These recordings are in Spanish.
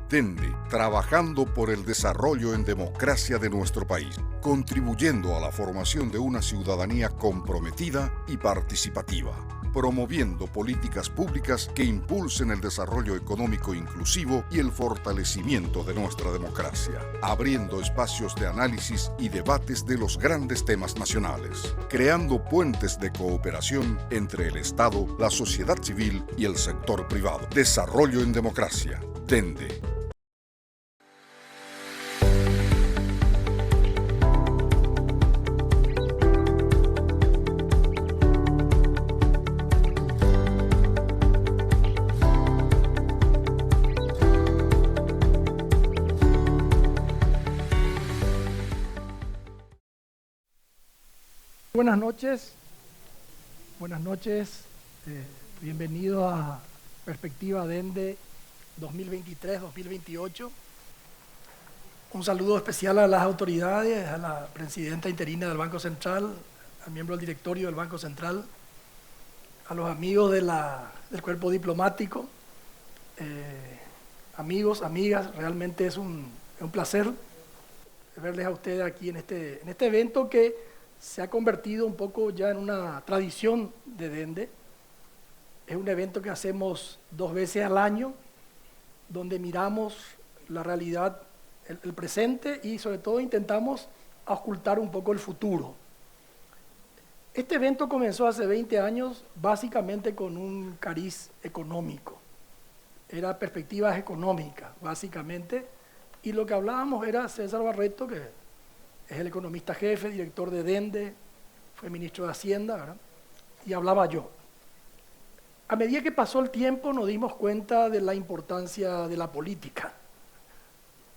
Dende, trabajando por el desarrollo en democracia de nuestro país, contribuyendo a la formación de una ciudadanía comprometida y participativa, promoviendo políticas públicas que impulsen el desarrollo económico inclusivo y el fortalecimiento de nuestra democracia, abriendo espacios de análisis y debates de los grandes temas nacionales, creando puentes de cooperación entre el Estado, la sociedad civil y el sector privado. Desarrollo en democracia. Dende. Buenas noches, bienvenido a Perspectiva Dende 2023-2028. Un saludo especial a las autoridades, a la presidenta interina del Banco Central, al miembro del directorio del Banco Central, a los amigos del cuerpo diplomático, amigos, amigas, realmente es un placer verles a ustedes aquí en este evento que se ha convertido un poco ya en una tradición de Dende. Es un evento que hacemos 2 veces al año, donde miramos la realidad, el presente y sobre todo intentamos ocultar un poco el futuro. Este evento comenzó hace 20 años básicamente con un cariz económico. Era perspectivas económicas, básicamente, y lo que hablábamos era César Barreto, que es el economista jefe, director de Dende, fue ministro de Hacienda, ¿verdad? Y hablaba yo. A medida que pasó el tiempo nos dimos cuenta de la importancia de la política.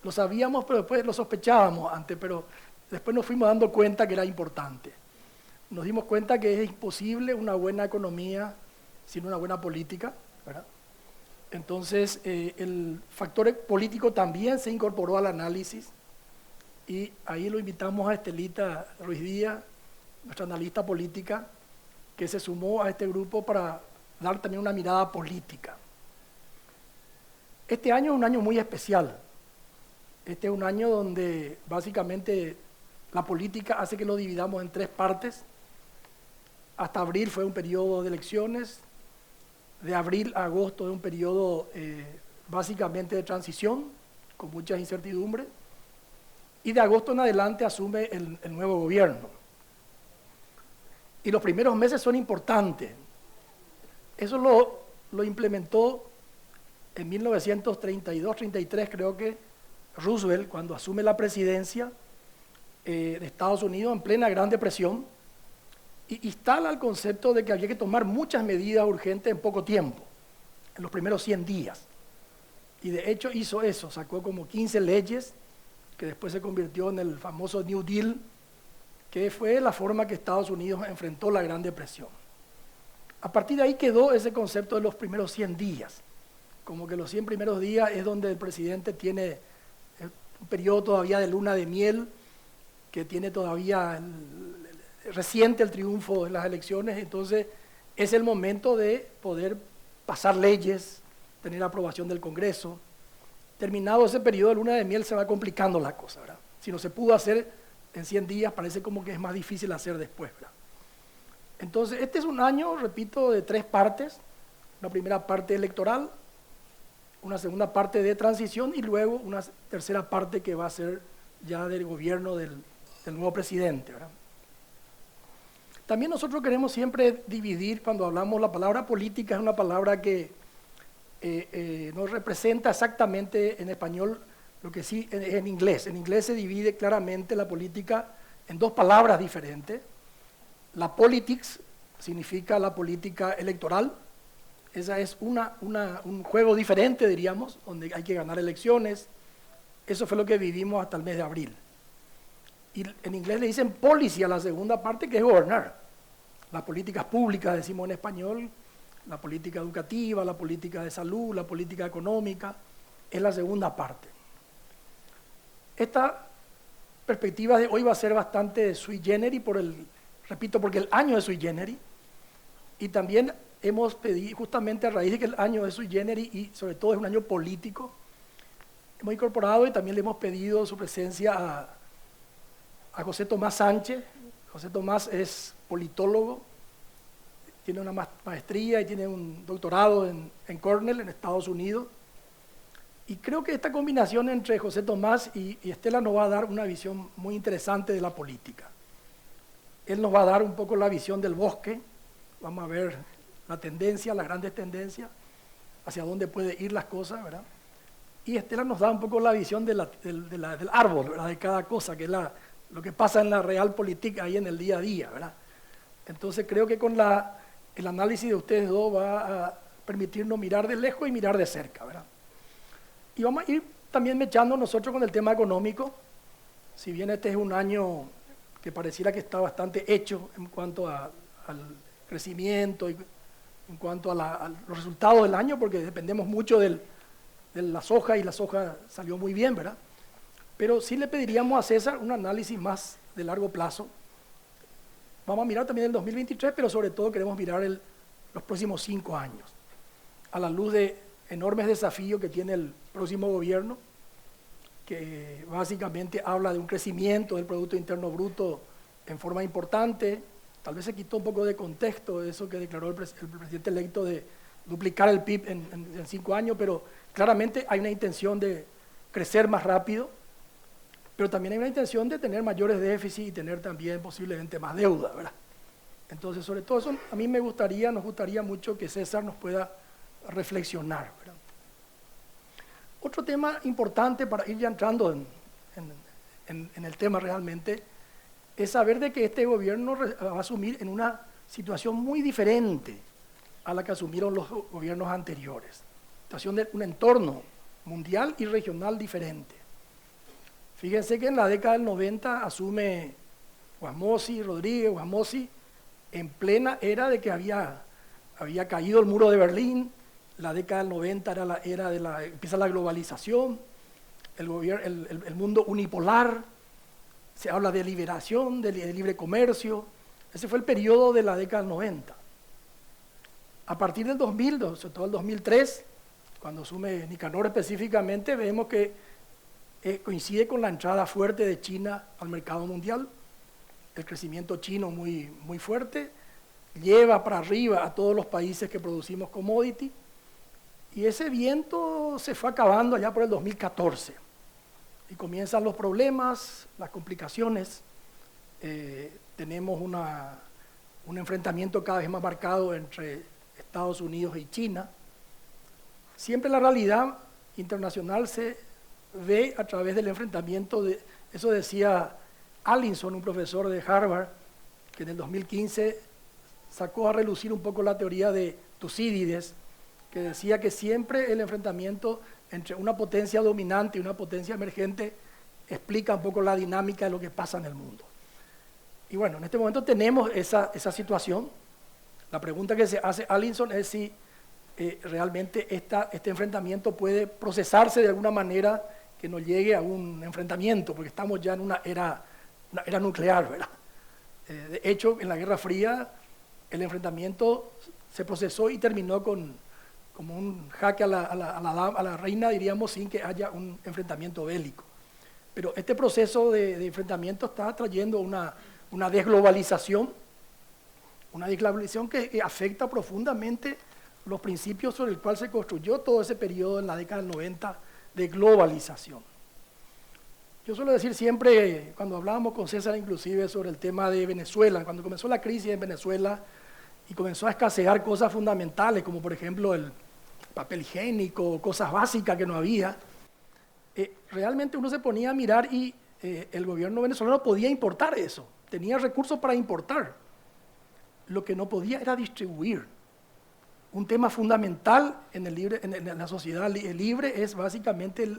Lo sabíamos, pero después lo sospechábamos antes, pero después nos fuimos dando cuenta que era importante. Nos dimos cuenta que es imposible una buena economía sin una buena política, ¿verdad? Entonces, el factor político también se incorporó al análisis. Y ahí lo invitamos a Estelita Ruiz Díaz, nuestra analista política, que se sumó a este grupo para dar también una mirada política. Este año es un año muy especial. Este es un año donde básicamente la política hace que lo dividamos en 3 partes. Hasta abril fue un periodo de elecciones, de abril a agosto es un periodo básicamente de transición, con muchas incertidumbres. Y de agosto en adelante asume el nuevo gobierno. Y los primeros meses son importantes. Eso lo implementó en 1932-33, creo que Roosevelt, cuando asume la presidencia de Estados Unidos en plena Gran Depresión, y instala el concepto de que había que tomar muchas medidas urgentes en poco tiempo, en los primeros 100 días. Y de hecho hizo eso, sacó como 15 leyes, que después se convirtió en el famoso New Deal, que fue la forma que Estados Unidos enfrentó la Gran Depresión. A partir de ahí quedó ese concepto de los primeros 100 días, como que los 100 primeros días es donde el presidente tiene un periodo todavía de luna de miel, que tiene todavía reciente el triunfo en las elecciones, entonces es el momento de poder pasar leyes, tener aprobación del Congreso. Terminado ese periodo de luna de miel se va complicando la cosa, ¿verdad? Si no se pudo hacer en 100 días, parece como que es más difícil hacer después, ¿verdad? Entonces, este es un año, repito, de 3 partes. Una primera parte electoral, una segunda parte de transición y luego una tercera parte que va a ser ya del gobierno del nuevo presidente, ¿verdad? También nosotros queremos siempre dividir, cuando hablamos, la palabra política es una palabra que no representa exactamente en español lo que sí en inglés. En inglés se divide claramente la política en 2 palabras diferentes. La politics significa la política electoral. Esa es un juego diferente, diríamos, donde hay que ganar elecciones. Eso fue lo que vivimos hasta el mes de abril. Y en inglés le dicen policy a la segunda parte, que es gobernar. Las políticas públicas, decimos en español, la política educativa, la política de salud, la política económica, es la segunda parte. Esta perspectiva de hoy va a ser bastante sui generis, repito, porque el año es sui generis, y también hemos pedido, justamente a raíz de que el año es sui generis y sobre todo es un año político, hemos incorporado y también le hemos pedido su presencia a José Tomás Sánchez. José Tomás es politólogo, tiene una maestría y tiene un doctorado en Cornell, en Estados Unidos. Y creo que esta combinación entre José Tomás y Estela nos va a dar una visión muy interesante de la política. Él nos va a dar un poco la visión del bosque, vamos a ver la tendencia, las grandes tendencias, hacia dónde pueden ir las cosas, ¿verdad? Y Estela nos da un poco la visión del árbol, ¿verdad? De cada cosa, que es lo que pasa en la realpolitik ahí en el día a día, ¿verdad? Entonces creo que con el análisis de ustedes dos va a permitirnos mirar de lejos y mirar de cerca, ¿verdad? Y vamos a ir también mechando nosotros con el tema económico, si bien este es un año que pareciera que está bastante hecho en cuanto al crecimiento y en cuanto a los resultados del año, porque dependemos mucho de la soja y la soja salió muy bien, ¿verdad? Pero sí le pediríamos a César un análisis más de largo plazo. Vamos a mirar también el 2023, pero sobre todo queremos mirar los próximos 5 años, a la luz de enormes desafíos que tiene el próximo gobierno, que básicamente habla de un crecimiento del Producto Interno Bruto en forma importante. Tal vez se quitó un poco de contexto eso que declaró el presidente electo de duplicar el PIB en 5 años, pero claramente hay una intención de crecer más rápido, pero también hay una intención de tener mayores déficits y tener también posiblemente más deuda, ¿verdad? Entonces, sobre todo eso, a mí nos gustaría mucho que César nos pueda reflexionar, ¿verdad? Otro tema importante para ir ya entrando en el tema realmente es saber de que este gobierno va a asumir en una situación muy diferente a la que asumieron los gobiernos anteriores. Situación de un entorno mundial y regional diferente. Fíjense que en la década del 90 asume Rodríguez Guasmosy, en plena era de que había caído el muro de Berlín. La década del 90 era la era empieza la globalización, el mundo unipolar, se habla de liberación, de libre comercio. Ese fue el periodo de la década del 90. A partir del 2000, sobre todo el 2003, cuando asume Nicanor específicamente, vemos que coincide con la entrada fuerte de China al mercado mundial, el crecimiento chino muy, muy fuerte, lleva para arriba a todos los países que producimos commodity, y ese viento se fue acabando allá por el 2014, y comienzan los problemas, las complicaciones. Tenemos un enfrentamiento cada vez más marcado entre Estados Unidos y China. Siempre la realidad internacional se ve a través del enfrentamiento eso decía Allinson, un profesor de Harvard, que en el 2015 sacó a relucir un poco la teoría de Tucídides, que decía que siempre el enfrentamiento entre una potencia dominante y una potencia emergente explica un poco la dinámica de lo que pasa en el mundo. Y bueno, en este momento tenemos esa situación. La pregunta que se hace Allinson es si realmente este enfrentamiento puede procesarse de alguna manera que no llegue a un enfrentamiento, porque estamos ya en una era nuclear, ¿verdad? De hecho, en la Guerra Fría el enfrentamiento se procesó y terminó como un jaque a la reina, diríamos, sin que haya un enfrentamiento bélico. Pero este proceso de enfrentamiento está trayendo una desglobalización que afecta profundamente los principios sobre los cuales se construyó todo ese periodo en la década del 90 de globalización. Yo suelo decir siempre, cuando hablábamos con César inclusive sobre el tema de Venezuela, cuando comenzó la crisis en Venezuela y comenzó a escasear cosas fundamentales, como por ejemplo el papel higiénico, cosas básicas que no había, realmente uno se ponía a mirar y el gobierno venezolano podía importar eso, tenía recursos para importar. Lo que no podía era distribuir. Un tema fundamental en la sociedad libre es básicamente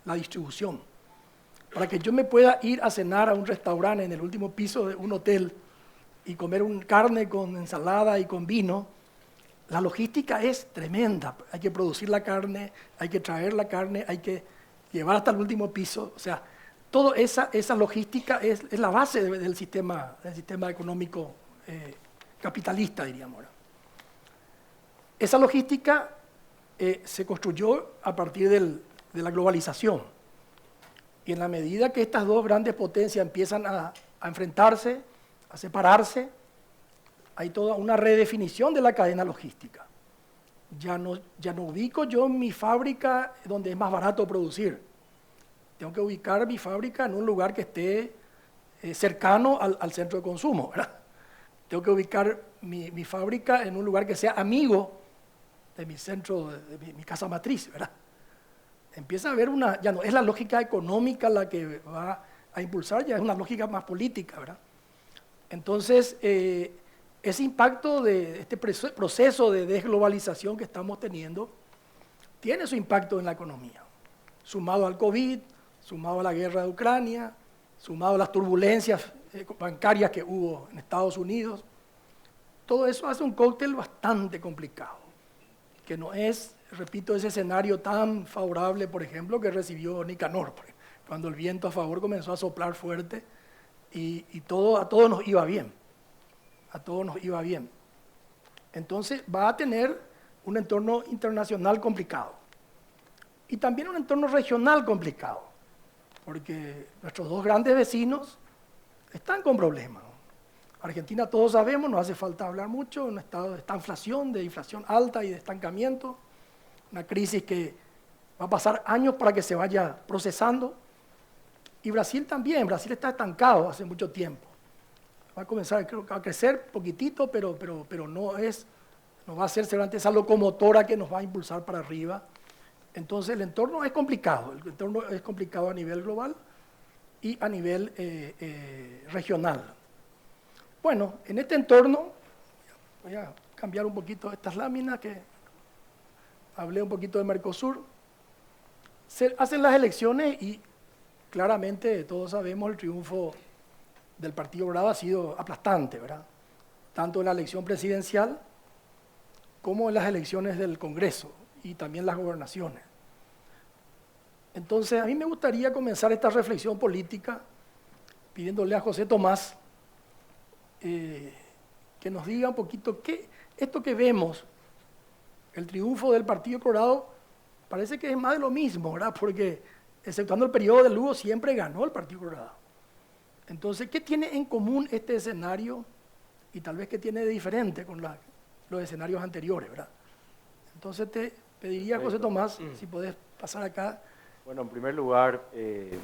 la distribución. Para que yo me pueda ir a cenar a un restaurante en el último piso de un hotel y comer carne con ensalada y con vino, la logística es tremenda. Hay que producir la carne, hay que traer la carne, hay que llevar hasta el último piso. O sea, toda esa logística es la base del sistema económico capitalista, diríamos. Esa logística se construyó a partir de la globalización. Y en la medida que estas dos grandes potencias empiezan a enfrentarse, a separarse, hay toda una redefinición de la cadena logística. Ya no ubico yo mi fábrica donde es más barato producir. Tengo que ubicar mi fábrica en un lugar que esté cercano al centro de consumo, ¿verdad? Tengo que ubicar mi fábrica en un lugar que sea amigo de mi centro, de mi casa matriz, ¿verdad? Empieza a haber ya no es la lógica económica la que va a impulsar, ya es una lógica más política, ¿verdad? Entonces, ese impacto de este proceso de desglobalización que estamos teniendo tiene su impacto en la economía, sumado al COVID, sumado a la guerra de Ucrania, sumado a las turbulencias bancarias que hubo en Estados Unidos. Todo eso hace un cóctel bastante complicado, que no es, repito, ese escenario tan favorable, por ejemplo, que recibió Nicanor, cuando el viento a favor comenzó a soplar fuerte y a todos nos iba bien. A todos nos iba bien. Entonces va a tener un entorno internacional complicado y también un entorno regional complicado, porque nuestros dos grandes vecinos están con problemas. Argentina, todos sabemos, no hace falta hablar mucho, un estado de estanflación, de inflación alta y de estancamiento, una crisis que va a pasar años para que se vaya procesando. Y Brasil también, Brasil está estancado hace mucho tiempo. Va a comenzar a crecer poquitito, pero no va a ser seguramente esa locomotora que nos va a impulsar para arriba. Entonces el entorno es complicado a nivel global y a nivel regional. Bueno, en este entorno, voy a cambiar un poquito estas láminas que hablé un poquito de Mercosur. Se hacen las elecciones y claramente todos sabemos el triunfo del Partido Colorado ha sido aplastante, ¿verdad? Tanto en la elección presidencial como en las elecciones del Congreso y también las gobernaciones. Entonces, a mí me gustaría comenzar esta reflexión política pidiéndole a José Tomás que nos diga un poquito esto que vemos, el triunfo del Partido Colorado, parece que es más de lo mismo, ¿verdad? Porque, exceptuando el periodo de Lugo, siempre ganó el Partido Colorado. Entonces, ¿qué tiene en común este escenario y tal vez qué tiene de diferente con los escenarios anteriores, ¿verdad? Entonces te pediría, José Tomás, si podés pasar acá. Bueno, en primer lugar,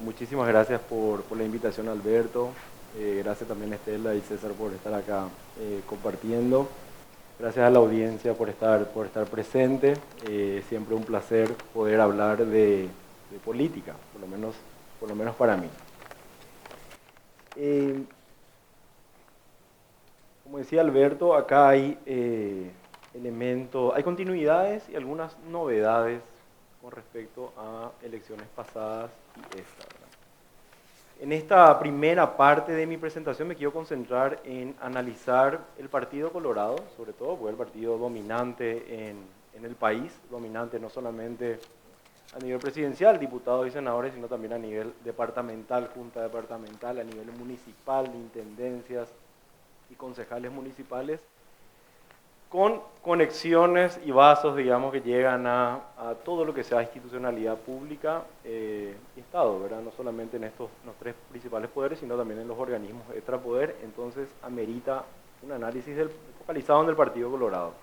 muchísimas gracias por la invitación, Alberto. Gracias también a Estela y César por estar acá compartiendo. Gracias a la audiencia por estar presente. Siempre un placer poder hablar de política, por lo menos para mí. Como decía Alberto, acá hay elementos, hay continuidades y algunas novedades con respecto a elecciones pasadas y esta, ¿verdad? En esta primera parte de mi presentación me quiero concentrar en analizar el Partido Colorado, sobre todo porque es el partido dominante en el país, dominante no solamente a nivel presidencial, diputados y senadores, sino también a nivel departamental, junta departamental, a nivel municipal, de intendencias y concejales municipales, con conexiones y vasos, digamos, que llegan a todo lo que sea institucionalidad pública y Estado, ¿verdad? No solamente en los tres principales poderes, sino también en los organismos extrapoder. Entonces, amerita un análisis focalizado en el Partido Colorado.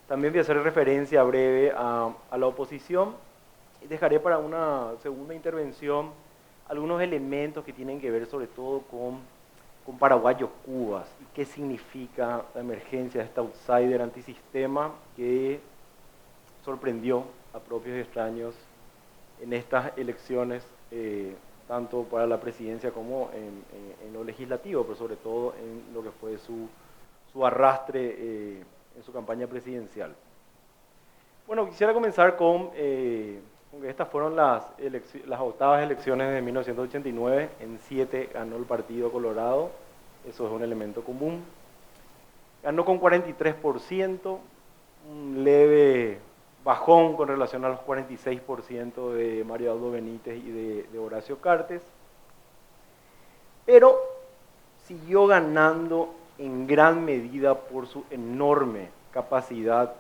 También voy a hacer referencia breve a la oposición y dejaré para una segunda intervención algunos elementos que tienen que ver sobre todo con Paraguayos Cubas y qué significa la emergencia de este outsider antisistema que sorprendió a propios y extraños en estas elecciones, tanto para la presidencia como en lo legislativo, pero sobre todo en lo que fue su arrastre en su campaña presidencial. Bueno, quisiera comenzar con que estas fueron las octavas elecciones de 1989, en 7 ganó el Partido Colorado, eso es un elemento común. Ganó con 43%, un leve bajón con relación a los 46% de Mario Aldo Benítez y de Horacio Cartes, pero siguió ganando en gran medida por su enorme capacidad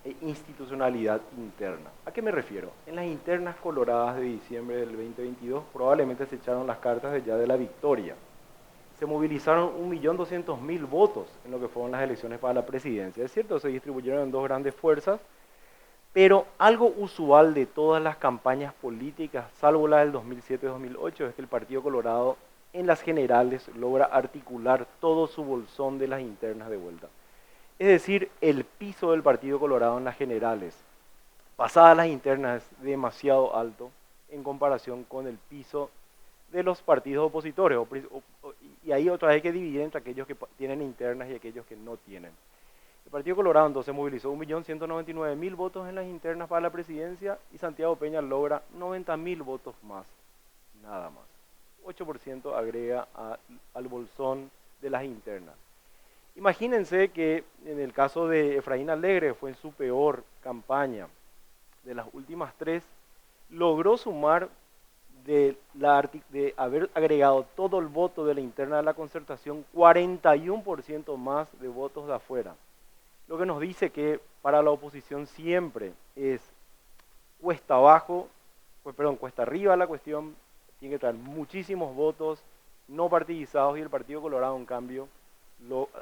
e institucionalidad interna. ¿A qué me refiero? En las internas coloradas de diciembre del 2022 probablemente se echaron las cartas ya de la victoria. Se movilizaron 1.200.000 votos en lo que fueron las elecciones para la presidencia. Es cierto, se distribuyeron en dos grandes fuerzas, pero algo usual de todas las campañas políticas, salvo la del 2007-2008, es que el Partido Colorado en las generales logra articular todo su bolsón de las internas de vuelta. Es decir, el piso del Partido Colorado en las generales, pasadas las internas, es demasiado alto en comparación con el piso de los partidos opositores. Y ahí otra vez hay que dividir entre aquellos que tienen internas y aquellos que no tienen. El Partido Colorado entonces movilizó 1.199.000 votos en las internas para la presidencia y Santiago Peña logra 90.000 votos más, nada más. 8% agrega al bolsón de las internas. Imagínense que en el caso de Efraín Alegre, fue en su peor campaña de las últimas tres, logró sumar de haber agregado todo el voto de la interna de la concertación, 41% más de votos de afuera. Lo que nos dice que para la oposición siempre es cuesta arriba la cuestión, tiene que traer muchísimos votos no partidizados y el Partido Colorado, en cambio,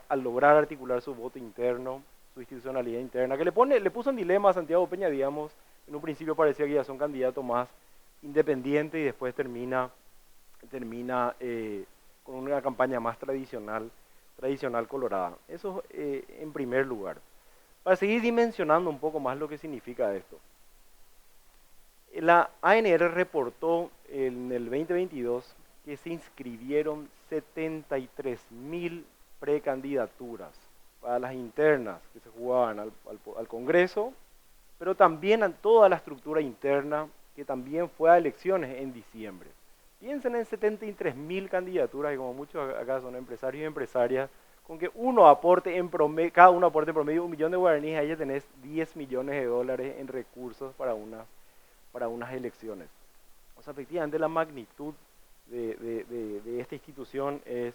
al lograr articular su voto interno, su institucionalidad interna, que le puso en dilema a Santiago Peña, digamos, en un principio parecía que iba a ser un candidato más independiente y después termina con una campaña más tradicional colorada. Eso en primer lugar. Para seguir dimensionando un poco más lo que significa esto. La ANR reportó en el 2022 que se inscribieron 73.000 precandidaturas para las internas que se jugaban al Congreso, pero también a toda la estructura interna que también fue a elecciones en diciembre. Piensen en 73.000 candidaturas, y como muchos acá son empresarios y empresarias, con que cada uno aporte en promedio 1 millón de guaraníes, ahí ya tenés 10 millones de dólares en recursos para unas elecciones. O sea, efectivamente la magnitud de esta institución es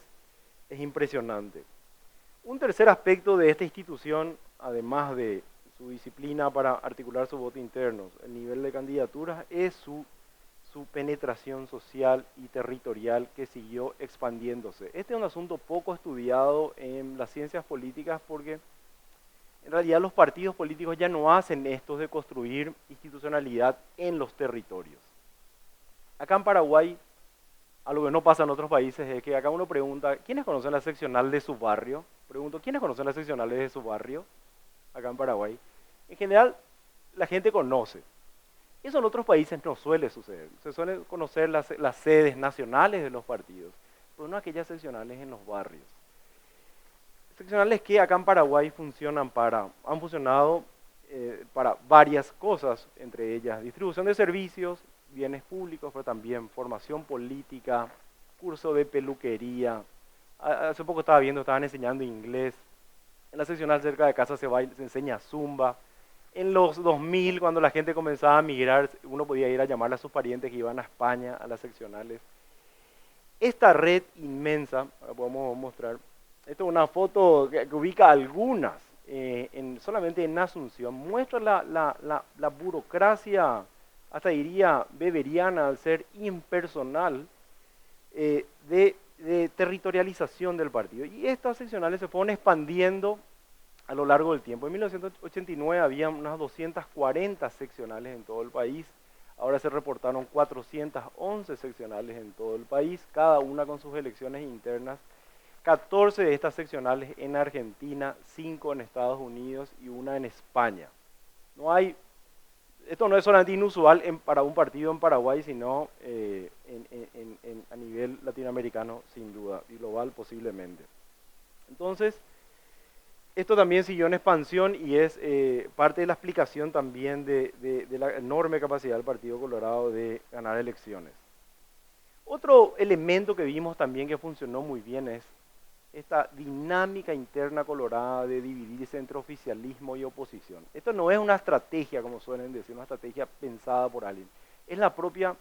impresionante. Un tercer aspecto de esta institución, además de su disciplina para articular su voto interno, el nivel de candidaturas, es su penetración social y territorial que siguió expandiéndose. Este es un asunto poco estudiado en las ciencias políticas porque en realidad los partidos políticos ya no hacen esto de construir institucionalidad en los territorios. Acá en Paraguay, algo que no pasa en otros países es que acá uno pregunta, ¿quiénes conocen la seccional de su barrio? Pregunto, ¿quiénes conocen las seccionales de su barrio? Acá en Paraguay. En general, la gente conoce. Eso en otros países no suele suceder. Se suelen conocer las sedes nacionales de los partidos, pero no aquellas seccionales en los barrios. Seccionales que acá en Paraguay han funcionado para varias cosas, entre ellas distribución de servicios, bienes públicos, pero también formación política, curso de peluquería. Hace poco estaban enseñando inglés. En la seccional cerca de casa se enseña zumba. En los 2000, cuando la gente comenzaba a migrar, uno podía ir a llamarle a sus parientes que iban a España, a las seccionales. Esta red inmensa, ahora podemos mostrar, esto es una foto que ubica algunas, solamente en Asunción, muestra la burocracia, hasta diría beberiana, al ser impersonal, de territorialización del partido. Y estas seccionales se fueron expandiendo a lo largo del tiempo. En 1989 había unas 240 seccionales en todo el país, ahora se reportaron 411 seccionales en todo el país, cada una con sus elecciones internas, 14 de estas seccionales en Argentina, 5 en Estados Unidos y una en España. Esto no es solamente inusual para un partido en Paraguay, sino a nivel latinoamericano sin duda, y global posiblemente. Entonces, esto también siguió en expansión y es parte de la explicación también de la enorme capacidad del Partido Colorado de ganar elecciones. Otro elemento que vimos también que funcionó muy bien es esta dinámica interna colorada de dividirse entre oficialismo y oposición. Esto no es una estrategia, como suelen decir, una estrategia pensada por alguien. Es la propia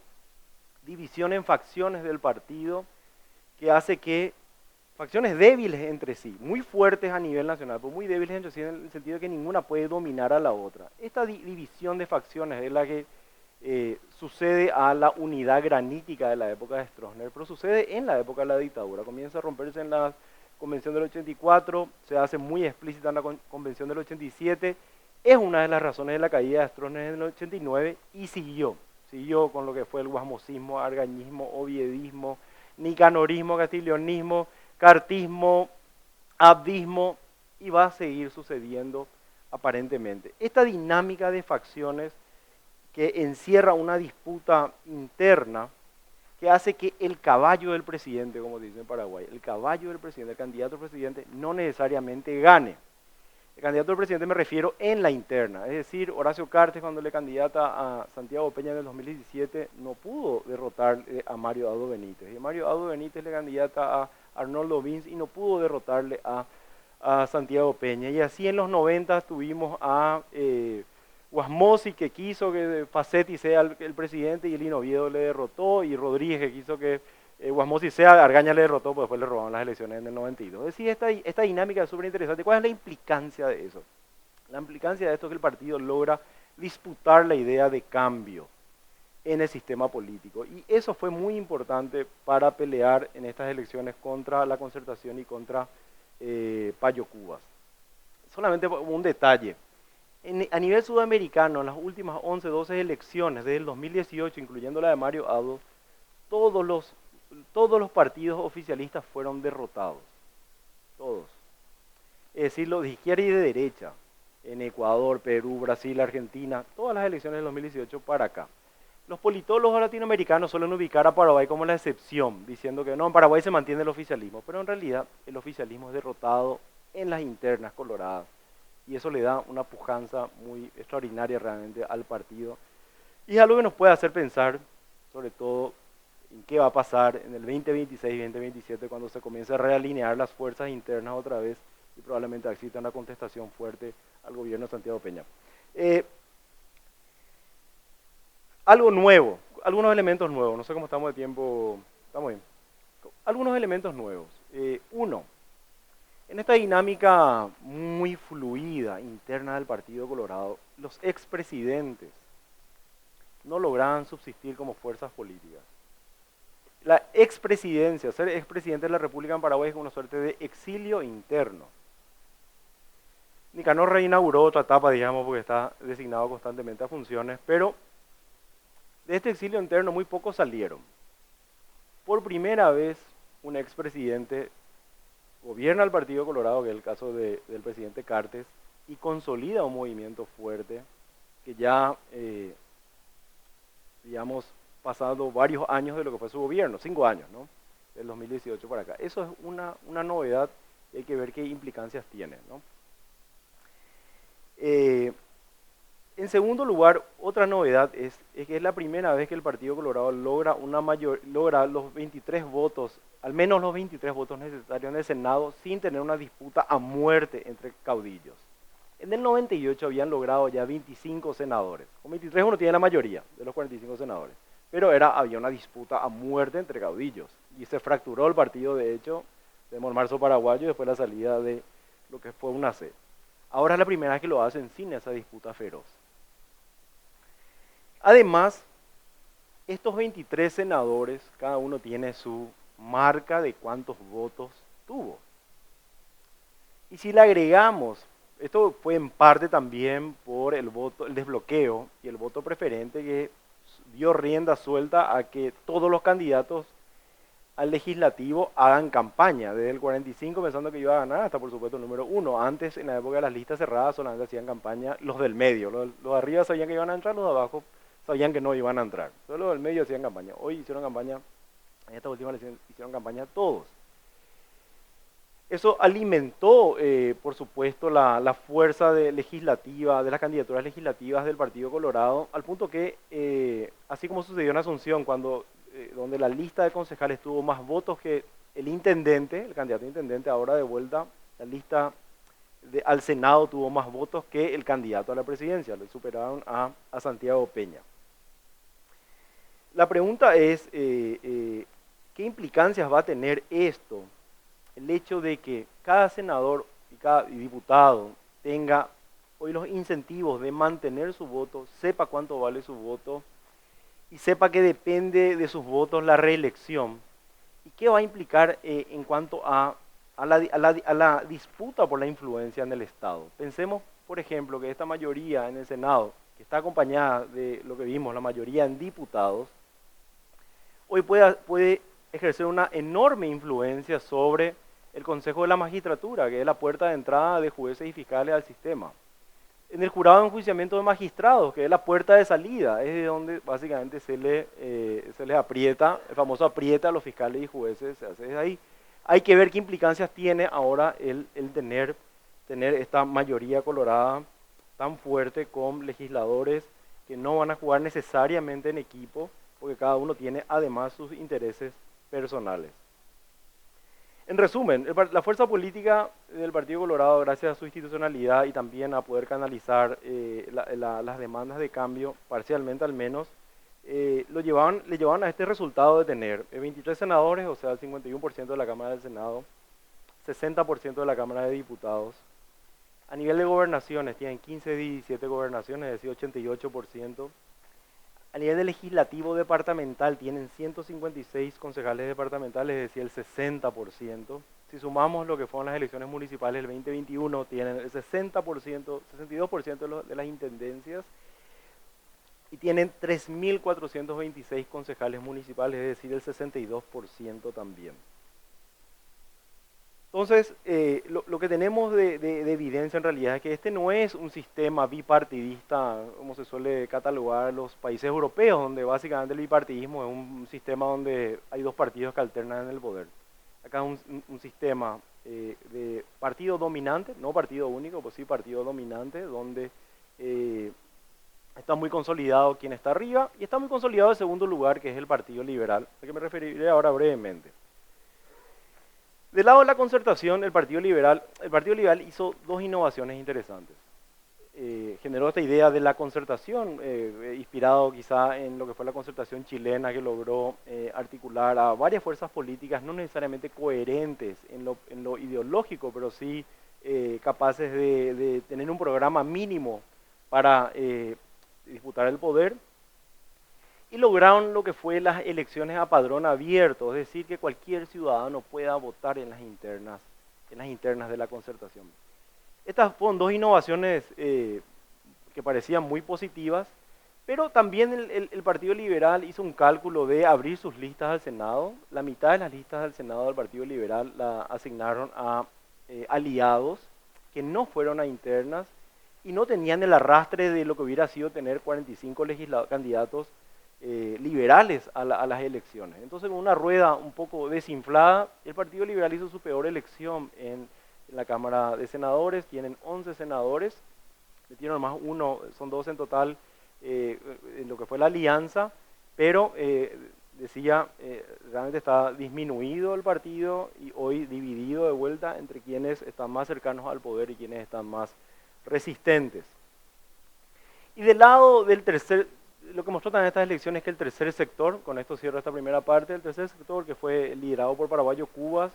división en facciones del partido que hace que facciones débiles entre sí, muy fuertes a nivel nacional, pero muy débiles entre sí en el sentido de que ninguna puede dominar a la otra. Esta división de facciones es la que sucede a la unidad granítica de la época de Stroessner, pero sucede en la época de la dictadura. Comienza a romperse en la Convención del 84, se hace muy explícita en la Convención del 87, es una de las razones de la caída de Stroessner en el 89 y siguió con lo que fue el guasmosismo, argañismo, oviedismo, nicanorismo, castiglionismo, cartismo, abdismo, y va a seguir sucediendo aparentemente. Esta dinámica de facciones que encierra una disputa interna que hace que el caballo del presidente, como dice en Paraguay, el caballo del presidente, el candidato al presidente, no necesariamente gane. El candidato al presidente me refiero en la interna, es decir, Horacio Cartes cuando le candidata a Santiago Peña en el 2017 no pudo derrotar a Mario Abdo Benítez, y Mario Abdo Benítez le candidata a Arnoldo Vince y no pudo derrotarle a Santiago Peña, y así en los 90 tuvimos a Guasmosi que quiso que Facetti sea el presidente y el Oviedo le derrotó, y Rodríguez que quiso que Guasmosi sea, Argaña le derrotó, pues después le robaron las elecciones en el 92. Es decir, esta dinámica es súper interesante. ¿Cuál es la implicancia de eso? La implicancia de esto es que el partido logra disputar la idea de cambio en el sistema político, y eso fue muy importante para pelear en estas elecciones contra la Concertación y contra Payo Cubas. Solamente un detalle. A nivel sudamericano, en las últimas 11, 12 elecciones desde el 2018, incluyendo la de Mario Abdo, todos los partidos oficialistas fueron derrotados. Todos. Es decir, los de izquierda y de derecha, en Ecuador, Perú, Brasil, Argentina, todas las elecciones del 2018 para acá. Los politólogos latinoamericanos suelen ubicar a Paraguay como la excepción, diciendo que no, en Paraguay se mantiene el oficialismo, pero en realidad el oficialismo es derrotado en las internas coloradas. Y eso le da una pujanza muy extraordinaria realmente al partido. Y es algo que nos puede hacer pensar, sobre todo, en qué va a pasar en el 2026-2027 cuando se comience a realinear las fuerzas internas otra vez y probablemente exista una contestación fuerte al gobierno de Santiago Peña. Algo nuevo, algunos elementos nuevos, no sé cómo estamos de tiempo, estamos bien. Algunos elementos nuevos. Uno, en esta dinámica muy fluida interna del Partido Colorado, los expresidentes no lograban subsistir como fuerzas políticas. La expresidencia, ser expresidente de la República en Paraguay es una suerte de exilio interno. Nicanor reinauguró otra etapa, digamos, porque está designado constantemente a funciones, pero de este exilio interno muy pocos salieron. Por primera vez, un expresidente gobierna el Partido Colorado, que es el caso del presidente Cartes, y consolida un movimiento fuerte que ya, digamos, pasado varios años de lo que fue su gobierno, 5 años, ¿no? Del 2018 para acá. Eso es una novedad y hay que ver qué implicancias tiene, ¿no? En segundo lugar, otra novedad es que es la primera vez que el Partido Colorado logra los 23 votos, al menos los 23 votos necesarios en el Senado, sin tener una disputa a muerte entre caudillos. En el 98 habían logrado ya 25 senadores. Con 23 uno tiene la mayoría de los 45 senadores. Pero había una disputa a muerte entre caudillos. Y se fracturó el partido, de hecho, de Marzo Paraguayo, después de la salida de lo que fue UNACE. Ahora es la primera vez que lo hacen sin esa disputa feroz. Además, estos 23 senadores, cada uno tiene su marca de cuántos votos tuvo. Y si le agregamos, esto fue en parte también por el desbloqueo y el voto preferente que dio rienda suelta a que todos los candidatos al legislativo hagan campaña, desde el 45 pensando que iba a ganar hasta por supuesto el número 1. Antes, en la época de las listas cerradas, solamente hacían campaña los del medio. Los de arriba sabían que iban a entrar, los de abajo sabían que no iban a entrar. Solo los del medio hacían campaña. Hoy hicieron campaña, en esta última elección hicieron campaña todos. Eso alimentó, por supuesto, la fuerza legislativa, de las candidaturas legislativas del Partido Colorado, al punto que, así como sucedió en Asunción, donde la lista de concejales tuvo más votos que el intendente, el candidato a intendente, ahora de vuelta, la lista al Senado tuvo más votos que el candidato a la presidencia, le superaron a Santiago Peña. La pregunta es, ¿qué implicancias va a tener esto el hecho de que cada senador y cada diputado tenga hoy los incentivos de mantener su voto, sepa cuánto vale su voto y sepa que depende de sus votos la reelección, y qué va a implicar en cuanto a la disputa por la influencia en el Estado. Pensemos, por ejemplo, que esta mayoría en el Senado, que está acompañada de lo que vimos, la mayoría en diputados, hoy puede ejercer una enorme influencia sobre el Consejo de la Magistratura, que es la puerta de entrada de jueces y fiscales al sistema. En el jurado de enjuiciamiento de magistrados, que es la puerta de salida, es de donde básicamente se les aprieta, el famoso aprieta a los fiscales y jueces, se hace desde ahí. Hay que ver qué implicancias tiene ahora el tener esta mayoría colorada tan fuerte con legisladores que no van a jugar necesariamente en equipo, porque cada uno tiene además sus intereses personales. En resumen, la fuerza política del Partido Colorado, gracias a su institucionalidad y también a poder canalizar las demandas de cambio, parcialmente al menos, le llevaban a este resultado de tener 23 senadores, o sea, el 51% de la Cámara del Senado, 60% de la Cámara de Diputados. A nivel de gobernaciones, tienen 15 de 17 gobernaciones, es decir, 88%. A nivel de legislativo departamental, tienen 156 concejales departamentales, es decir, el 60%. Si sumamos lo que fueron las elecciones municipales del 2021, tienen el 60%, 62% de las intendencias, y tienen 3.426 concejales municipales, es decir, el 62% también. Entonces, lo que tenemos de evidencia en realidad es que este no es un sistema bipartidista, como se suele catalogar en los países europeos, donde básicamente el bipartidismo es un sistema donde hay dos partidos que alternan en el poder. Acá es un sistema de partido dominante, no partido único, pues sí partido dominante, donde está muy consolidado quien está arriba, y está muy consolidado el segundo lugar, que es el Partido Liberal, al que me referiré ahora brevemente. Del lado de la concertación, el Partido Liberal hizo dos innovaciones interesantes. Generó esta idea de la concertación, inspirado quizá en lo que fue la concertación chilena, que logró articular a varias fuerzas políticas, no necesariamente coherentes en lo ideológico, pero sí capaces de tener un programa mínimo para disputar el poder. Y lograron lo que fue las elecciones a padrón abierto, es decir, que cualquier ciudadano pueda votar en las internas de la concertación. Estas fueron dos innovaciones que parecían muy positivas, pero también el Partido Liberal hizo un cálculo de abrir sus listas al Senado. La mitad de las listas del Senado del Partido Liberal la asignaron a aliados que no fueron a internas y no tenían el arrastre de lo que hubiera sido tener 45 candidatos liberales a las elecciones. Entonces, con una rueda un poco desinflada, el Partido Liberal hizo su peor elección en la Cámara de Senadores. Tienen 11 senadores, metieron más uno, son 12 en total, en lo que fue la alianza, pero realmente está disminuido el partido y hoy dividido de vuelta entre quienes están más cercanos al poder y quienes están más resistentes. Y del lado del lo que mostró también estas elecciones es que el tercer sector, con esto cierro esta primera parte, el tercer sector, que fue liderado por Paraguayo Cubas,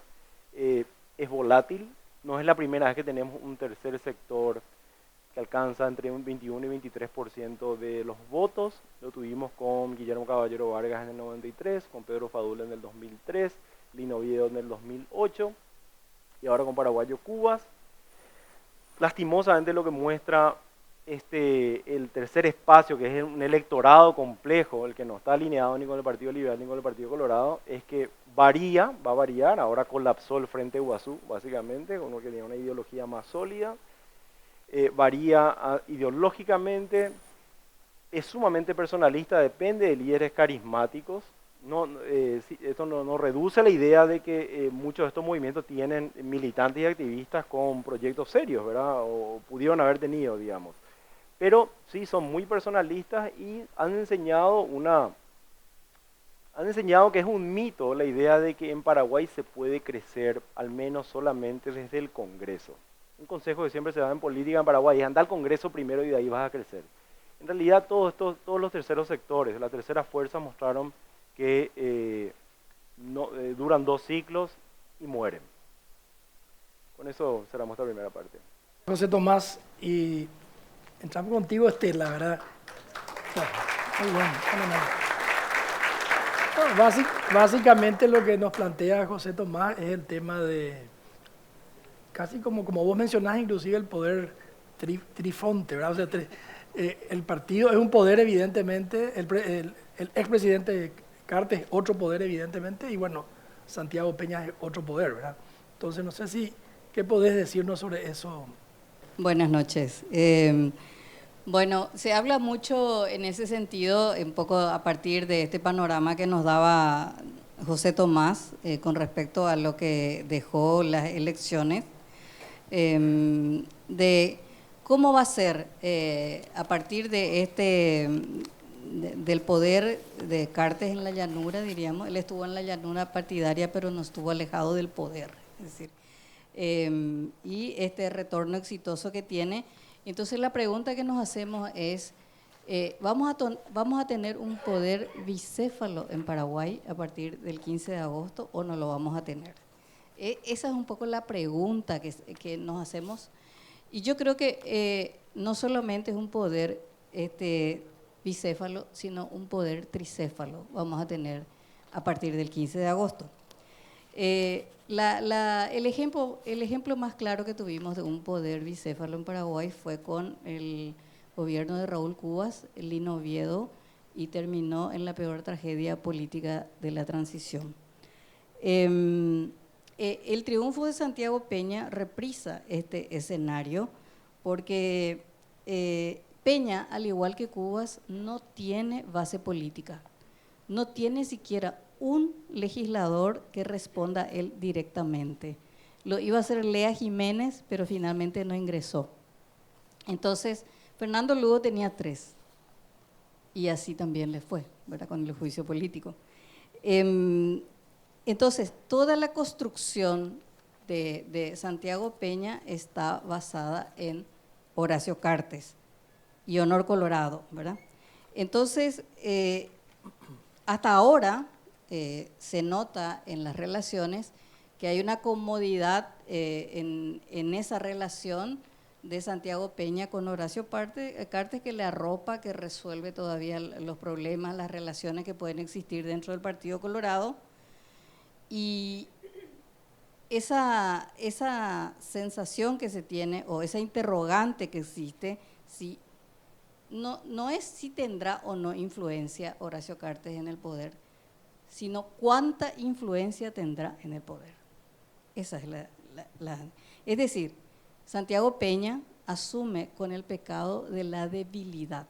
es volátil. No es la primera vez que tenemos un tercer sector que alcanza entre un 21 y 23% de los votos. Lo tuvimos con Guillermo Caballero Vargas en el 93, con Pedro Fadul en el 2003, Lino Oviedo en el 2008 y ahora con Paraguayo Cubas. Lastimosamente lo que muestra el tercer espacio, que es un electorado complejo, el que no está alineado ni con el Partido Liberal ni con el Partido Colorado, es que va a variar. Ahora colapsó el Frente Iguazú, básicamente, uno que tenía una ideología más sólida. Varía ideológicamente, es sumamente personalista, depende de líderes carismáticos. Esto no reduce la idea de que muchos de estos movimientos tienen militantes y activistas con proyectos serios, ¿verdad? O pudieron haber tenido, digamos. Pero sí, son muy personalistas y han enseñado que es un mito la idea de que en Paraguay se puede crecer al menos solamente desde el Congreso. Un consejo que siempre se da en política en Paraguay es: anda al Congreso primero y de ahí vas a crecer. En realidad todos los terceros sectores, la tercera fuerza, mostraron que duran 2 ciclos y mueren. Con eso cerramos esta primera parte. José Tomás, y entramos contigo, la verdad. Muy bueno, fenomenal. Básicamente lo que nos plantea José Tomás es el tema de, casi como vos mencionás, inclusive el poder trifonte, ¿verdad? O sea, el partido es un poder, evidentemente, el expresidente Cartes es otro poder, evidentemente, y bueno, Santiago Peña es otro poder, ¿verdad? Entonces, no sé ¿qué podés decirnos sobre eso? Buenas noches. Bueno, se habla mucho en ese sentido, un poco a partir de este panorama que nos daba José Tomás con respecto a lo que dejó las elecciones, de cómo va a ser a partir de del poder de Cartes en la llanura, diríamos. Él estuvo en la llanura partidaria, pero no estuvo alejado del poder, es decir, y este retorno exitoso que tiene. Entonces la pregunta que nos hacemos es, ¿vamos a tener un poder bicéfalo en Paraguay a partir del 15 de agosto o no lo vamos a tener? Esa es un poco la pregunta que nos hacemos. Y yo creo que no solamente es un poder bicéfalo, sino un poder tricéfalo vamos a tener a partir del 15 de agosto. El ejemplo más claro que tuvimos de un poder bicéfalo en Paraguay fue con el gobierno de Raúl Cubas, el Lino Oviedo, y terminó en la peor tragedia política de la transición. El triunfo de Santiago Peña reprisa este escenario porque Peña, al igual que Cubas, no tiene base política, no tiene siquiera un legislador que responda a él directamente. Lo iba a hacer Lea Jiménez, pero finalmente no ingresó. Entonces, Fernando Lugo tenía 3, y así también le fue, ¿verdad?, con el juicio político. Entonces, toda la construcción de Santiago Peña está basada en Horacio Cartes y Honor Colorado, ¿verdad? Entonces, hasta ahora se nota en las relaciones que hay una comodidad en esa relación de Santiago Peña con Horacio Cartes que le arropa, que resuelve todavía los problemas, las relaciones que pueden existir dentro del Partido Colorado. Y esa sensación que se tiene, o esa interrogante que existe, no es si tendrá o no influencia Horacio Cartes en el poder, sino cuánta influencia tendrá en el poder. Esa es es decir, Santiago Peña asume con el pecado de la debilidad.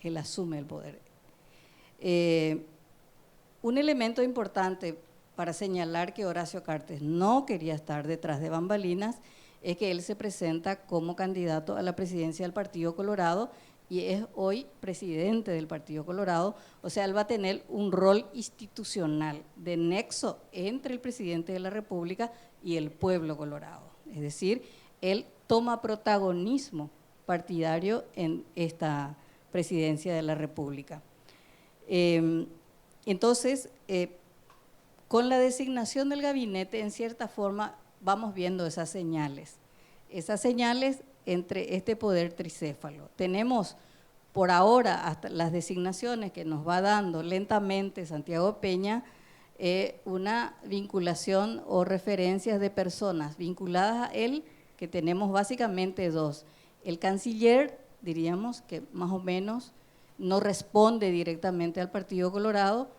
Él asume el poder. Un elemento importante para señalar que Horacio Cartes no quería estar detrás de bambalinas es que él se presenta como candidato a la presidencia del Partido Colorado y es hoy presidente del Partido Colorado. O sea, él va a tener un rol institucional de nexo entre el presidente de la República y el pueblo colorado. Es decir, él toma protagonismo partidario en esta presidencia de la República. Entonces, con la designación del gabinete, en cierta forma, vamos viendo esas señales entre este poder tricéfalo. Tenemos por ahora, hasta las designaciones que nos va dando lentamente Santiago Peña, una vinculación o referencias de personas vinculadas a él, que tenemos básicamente 2. El canciller, diríamos que más o menos no responde directamente al Partido Colorado,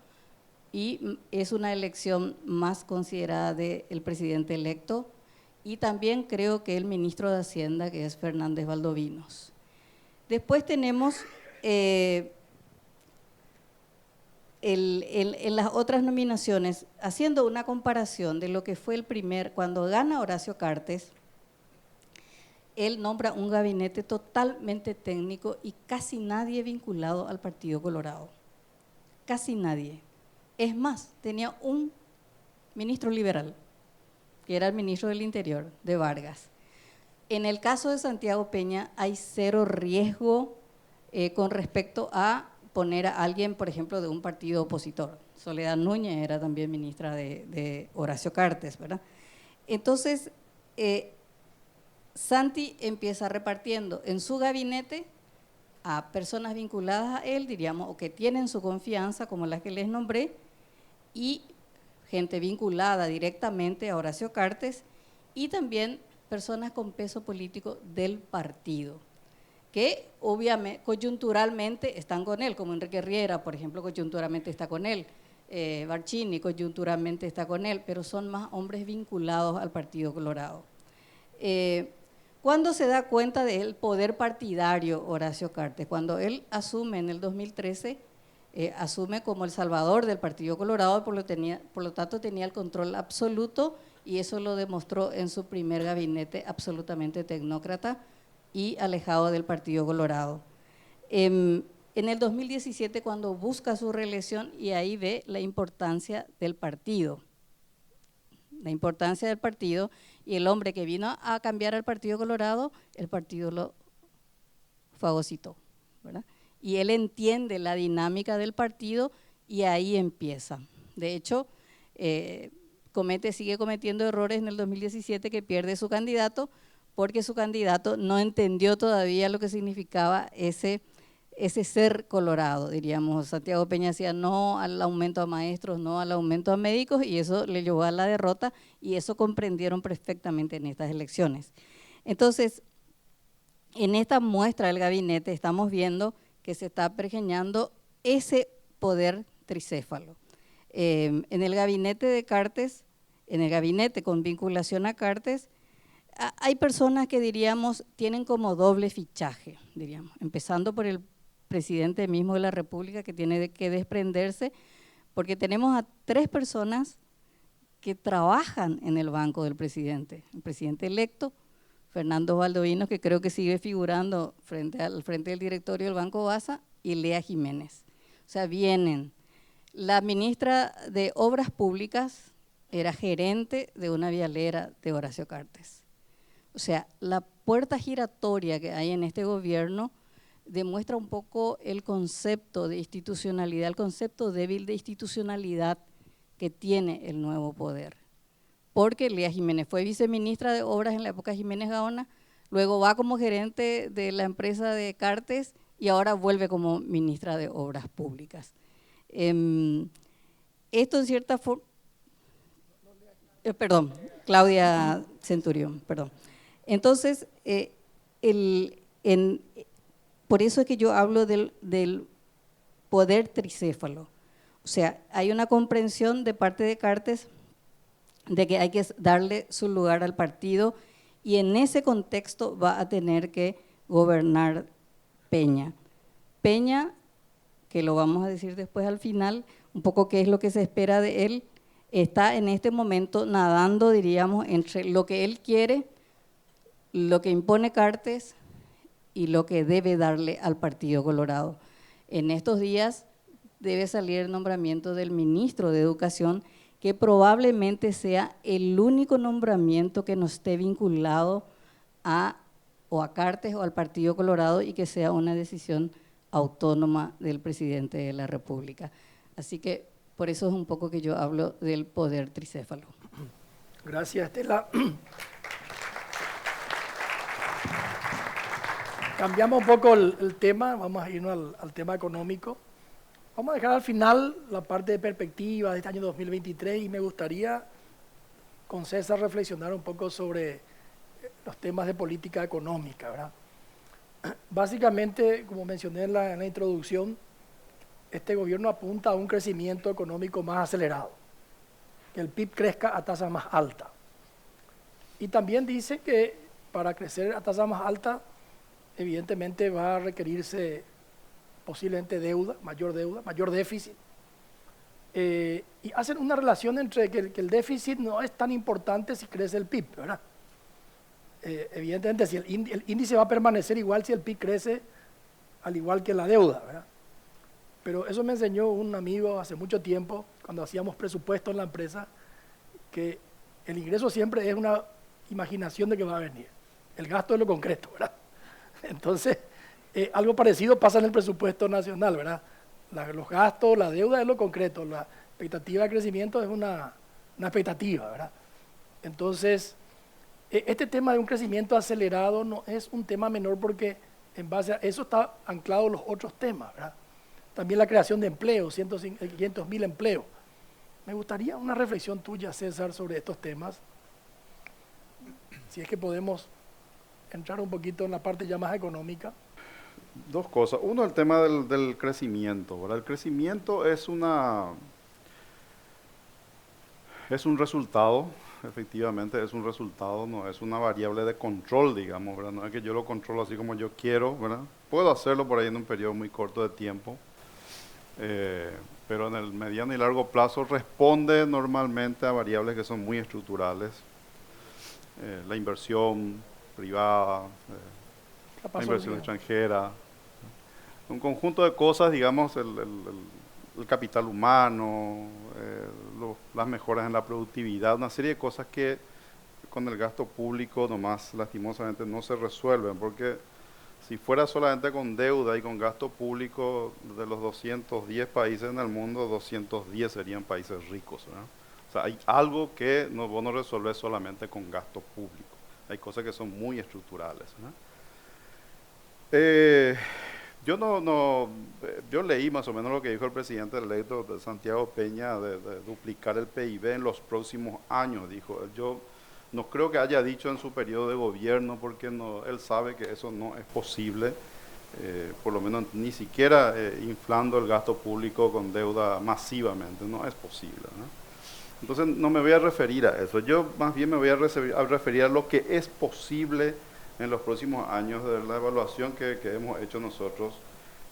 y es una elección más considerada del presidente electo, y también creo que el ministro de Hacienda, que es Fernández Valdovinos. Después tenemos en las otras nominaciones, haciendo una comparación de lo que fue cuando gana Horacio Cartes, él nombra un gabinete totalmente técnico y casi nadie vinculado al Partido Colorado, casi nadie. Es más, tenía un ministro liberal, que era el ministro del Interior, de Vargas. En el caso de Santiago Peña hay 0 riesgo con respecto a poner a alguien, por ejemplo, de un partido opositor. Soledad Núñez era también ministra de Horacio Cartes, ¿verdad? Entonces, Santi empieza repartiendo en su gabinete a personas vinculadas a él, diríamos, o que tienen su confianza, como las que les nombré, y gente vinculada directamente a Horacio Cartes, y también personas con peso político del partido, que obviamente, coyunturalmente están con él, como Enrique Riera, por ejemplo, coyunturalmente está con él, Barcini coyunturalmente está con él, pero son más hombres vinculados al Partido Colorado. ¿Cuándo se da cuenta del poder partidario Horacio Cartes? Cuando él asume en el 2013, asume como el salvador del Partido Colorado, por lo tanto tenía el control absoluto, y eso lo demostró en su primer gabinete absolutamente tecnócrata y alejado del Partido Colorado. En el 2017, cuando busca su reelección, y ahí ve la importancia del partido, y el hombre que vino a cambiar al Partido Colorado, el partido lo fagocitó, ¿verdad? Y él entiende la dinámica del partido y ahí empieza. De hecho, sigue cometiendo errores en el 2017, que pierde su candidato, porque su candidato no entendió todavía lo que significaba ese ser colorado, diríamos. Santiago Peña decía no al aumento a maestros, no al aumento a médicos, y eso le llevó a la derrota, y eso comprendieron perfectamente en estas elecciones. Entonces, en esta muestra del gabinete estamos viendo que se está pergeñando ese poder tricéfalo. En el gabinete de Cartes, en el gabinete con vinculación a Cartes, hay personas que diríamos tienen como doble fichaje, diríamos, empezando por el presidente mismo de la República, que tiene que desprenderse, porque tenemos a 3 personas que trabajan en el banco del presidente. El presidente electo, Fernando Valdovinos, que creo que sigue figurando al frente del directorio del Banco Basa, y Lea Jiménez. O sea, vienen. La ministra de Obras Públicas era gerente de una vialera de Horacio Cartes. O sea, la puerta giratoria que hay en este gobierno demuestra un poco el concepto de institucionalidad, el concepto débil de institucionalidad que tiene el nuevo poder. Porque Lea Jiménez fue viceministra de Obras en la época de Jiménez Gaona, luego va como gerente de la empresa de Cartes y ahora vuelve como ministra de Obras Públicas. Esto en cierta forma… perdón, Claudia Centurión, perdón. Entonces, por eso es que yo hablo del poder tricéfalo. O sea, hay una comprensión de parte de Cartes de que hay que darle su lugar al partido, y en ese contexto va a tener que gobernar Peña. Peña, que lo vamos a decir después al final, un poco qué es lo que se espera de él, está en este momento nadando, diríamos, entre lo que él quiere, lo que impone Cartes y lo que debe darle al Partido Colorado. En estos días debe salir el nombramiento del ministro de Educación, que probablemente sea el único nombramiento que no esté vinculado a Cartes o al Partido Colorado, y que sea una decisión autónoma del presidente de la República. Así que por eso es un poco que yo hablo del poder tricéfalo. Gracias, Estela. Cambiamos un poco el tema, vamos a irnos al tema económico. Vamos a dejar al final la parte de perspectiva de este año 2023, y me gustaría con César reflexionar un poco sobre los temas de política económica, ¿verdad? Básicamente, como mencioné en la introducción, este gobierno apunta a un crecimiento económico más acelerado, que el PIB crezca a tasas más altas. Y también dice que para crecer a tasas más altas, evidentemente va a requerirse posiblemente mayor déficit. Y hacen una relación entre que el déficit no es tan importante si crece el PIB, ¿verdad? Evidentemente, si el índice va a permanecer igual si el PIB crece, al igual que la deuda, ¿verdad? Pero eso me enseñó un amigo hace mucho tiempo, cuando hacíamos presupuesto en la empresa, que el ingreso siempre es una imaginación de que va a venir. El gasto es lo concreto, ¿verdad? Entonces, algo parecido pasa en el presupuesto nacional, ¿verdad? Los gastos, la deuda es lo concreto, la expectativa de crecimiento es una expectativa, ¿verdad? Entonces, Este tema de un crecimiento acelerado no es un tema menor porque en base a eso está anclado los otros temas, ¿verdad? También la creación de empleo, 500.000 empleos. Me gustaría una reflexión tuya, César, sobre estos temas. Si es que podemos entrar un poquito en la parte ya más económica. Dos cosas. Uno, el tema del crecimiento, ¿verdad? El crecimiento es un resultado, efectivamente es un resultado, no es una variable de control, digamos, ¿verdad? No es que yo lo controlo así como yo quiero, ¿verdad? Puedo hacerlo por ahí en un periodo muy corto de tiempo, pero en el mediano y largo plazo responde normalmente a variables que son muy estructurales. La inversión privada, la inversión extranjera, un conjunto de cosas, digamos, el capital humano, las mejoras en la productividad, una serie de cosas que con el gasto público nomás lastimosamente no se resuelven, porque si fuera solamente con deuda y con gasto público, de los 210 países en el mundo, 210 serían países ricos, ¿verdad? O sea, hay algo que vos no resolvés solamente con gasto público, hay cosas que son muy estructurales, ¿verdad? Yo leí más o menos lo que dijo el presidente electo de Santiago Peña de duplicar el PIB en los próximos años, dijo. Yo no creo que haya dicho en su periodo de gobierno porque él sabe que eso no es posible, por lo menos ni siquiera inflando el gasto público con deuda masivamente, no es posible, ¿no? Entonces no me voy a referir a eso, yo más bien me voy a referir a lo que es posible en los próximos años de la evaluación que hemos hecho nosotros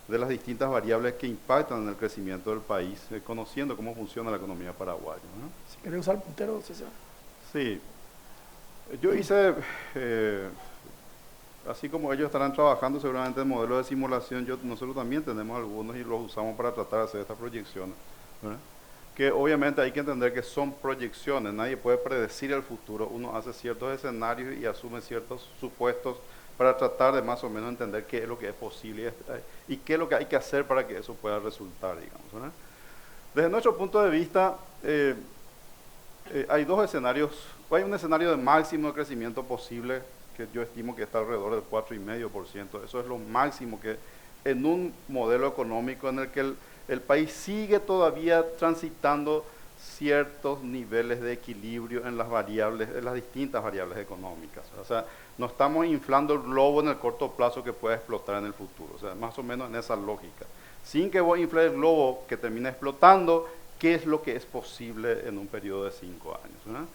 de las distintas variables que impactan en el crecimiento del país, conociendo cómo funciona la economía paraguaya, ¿no? Si querés usar el puntero, César. Sí, yo hice, así como ellos estarán trabajando seguramente en modelos de simulación, nosotros también tenemos algunos y los usamos para tratar de hacer estas proyecciones, ¿verdad? Que obviamente hay que entender que son proyecciones, nadie puede predecir el futuro, uno hace ciertos escenarios y asume ciertos supuestos para tratar de más o menos entender qué es lo que es posible y qué es lo que hay que hacer para que eso pueda resultar, digamos, ¿verdad? Desde nuestro punto de vista, hay dos escenarios, hay un escenario de máximo de crecimiento posible, que yo estimo que está alrededor del 4,5%, eso es lo máximo que en un modelo económico en el que el país sigue todavía transitando ciertos niveles de equilibrio en las variables, en las distintas variables económicas. O sea, no estamos inflando el globo en el corto plazo que pueda explotar en el futuro. O sea, más o menos en esa lógica. Sin que vos inflar el globo que termine explotando, ¿qué es lo que es posible en un periodo de 5 años?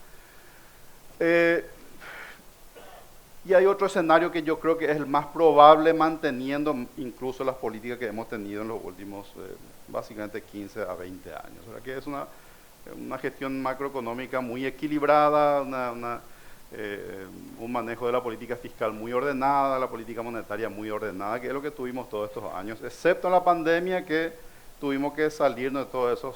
Y hay otro escenario que yo creo que es el más probable, manteniendo incluso las políticas que hemos tenido en los últimos, básicamente 15 a 20 años. O sea, que es una gestión macroeconómica muy equilibrada, un manejo de la política fiscal muy ordenada, la política monetaria muy ordenada, que es lo que tuvimos todos estos años, excepto la pandemia, que tuvimos que salirnos de todos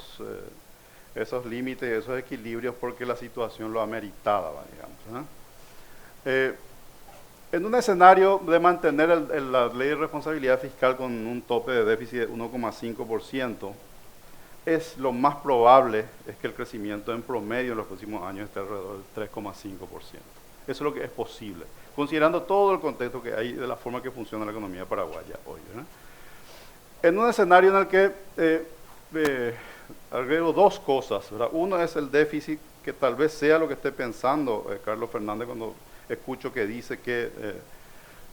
esos límites y esos equilibrios porque la situación lo ameritaba, digamos, ¿eh? En un escenario de mantener la ley de responsabilidad fiscal con un tope de déficit de 1,5%, lo más probable es que el crecimiento en promedio en los próximos años esté alrededor del 3,5%. Eso es lo que es posible, considerando todo el contexto que hay de la forma que funciona la economía paraguaya hoy, ¿verdad? En un escenario en el que agrego dos cosas, ¿verdad? Uno es el déficit, que tal vez sea lo que esté pensando Carlos Fernández cuando escucho que dice que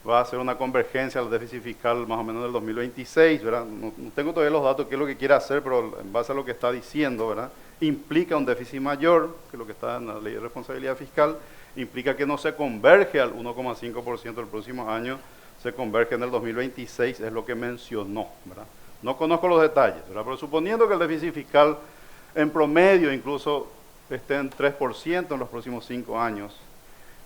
va a hacer una convergencia al déficit fiscal más o menos del 2026, ¿verdad? No tengo todavía los datos, qué es lo que quiere hacer, pero en base a lo que está diciendo, ¿verdad? Implica un déficit mayor que lo que está en la ley de responsabilidad fiscal, implica que no se converge al 1,5% el próximo año, se converge en el 2026, es lo que mencionó, ¿verdad? No conozco los detalles, ¿verdad? Pero suponiendo que el déficit fiscal en promedio incluso esté en 3% en los próximos 5 años,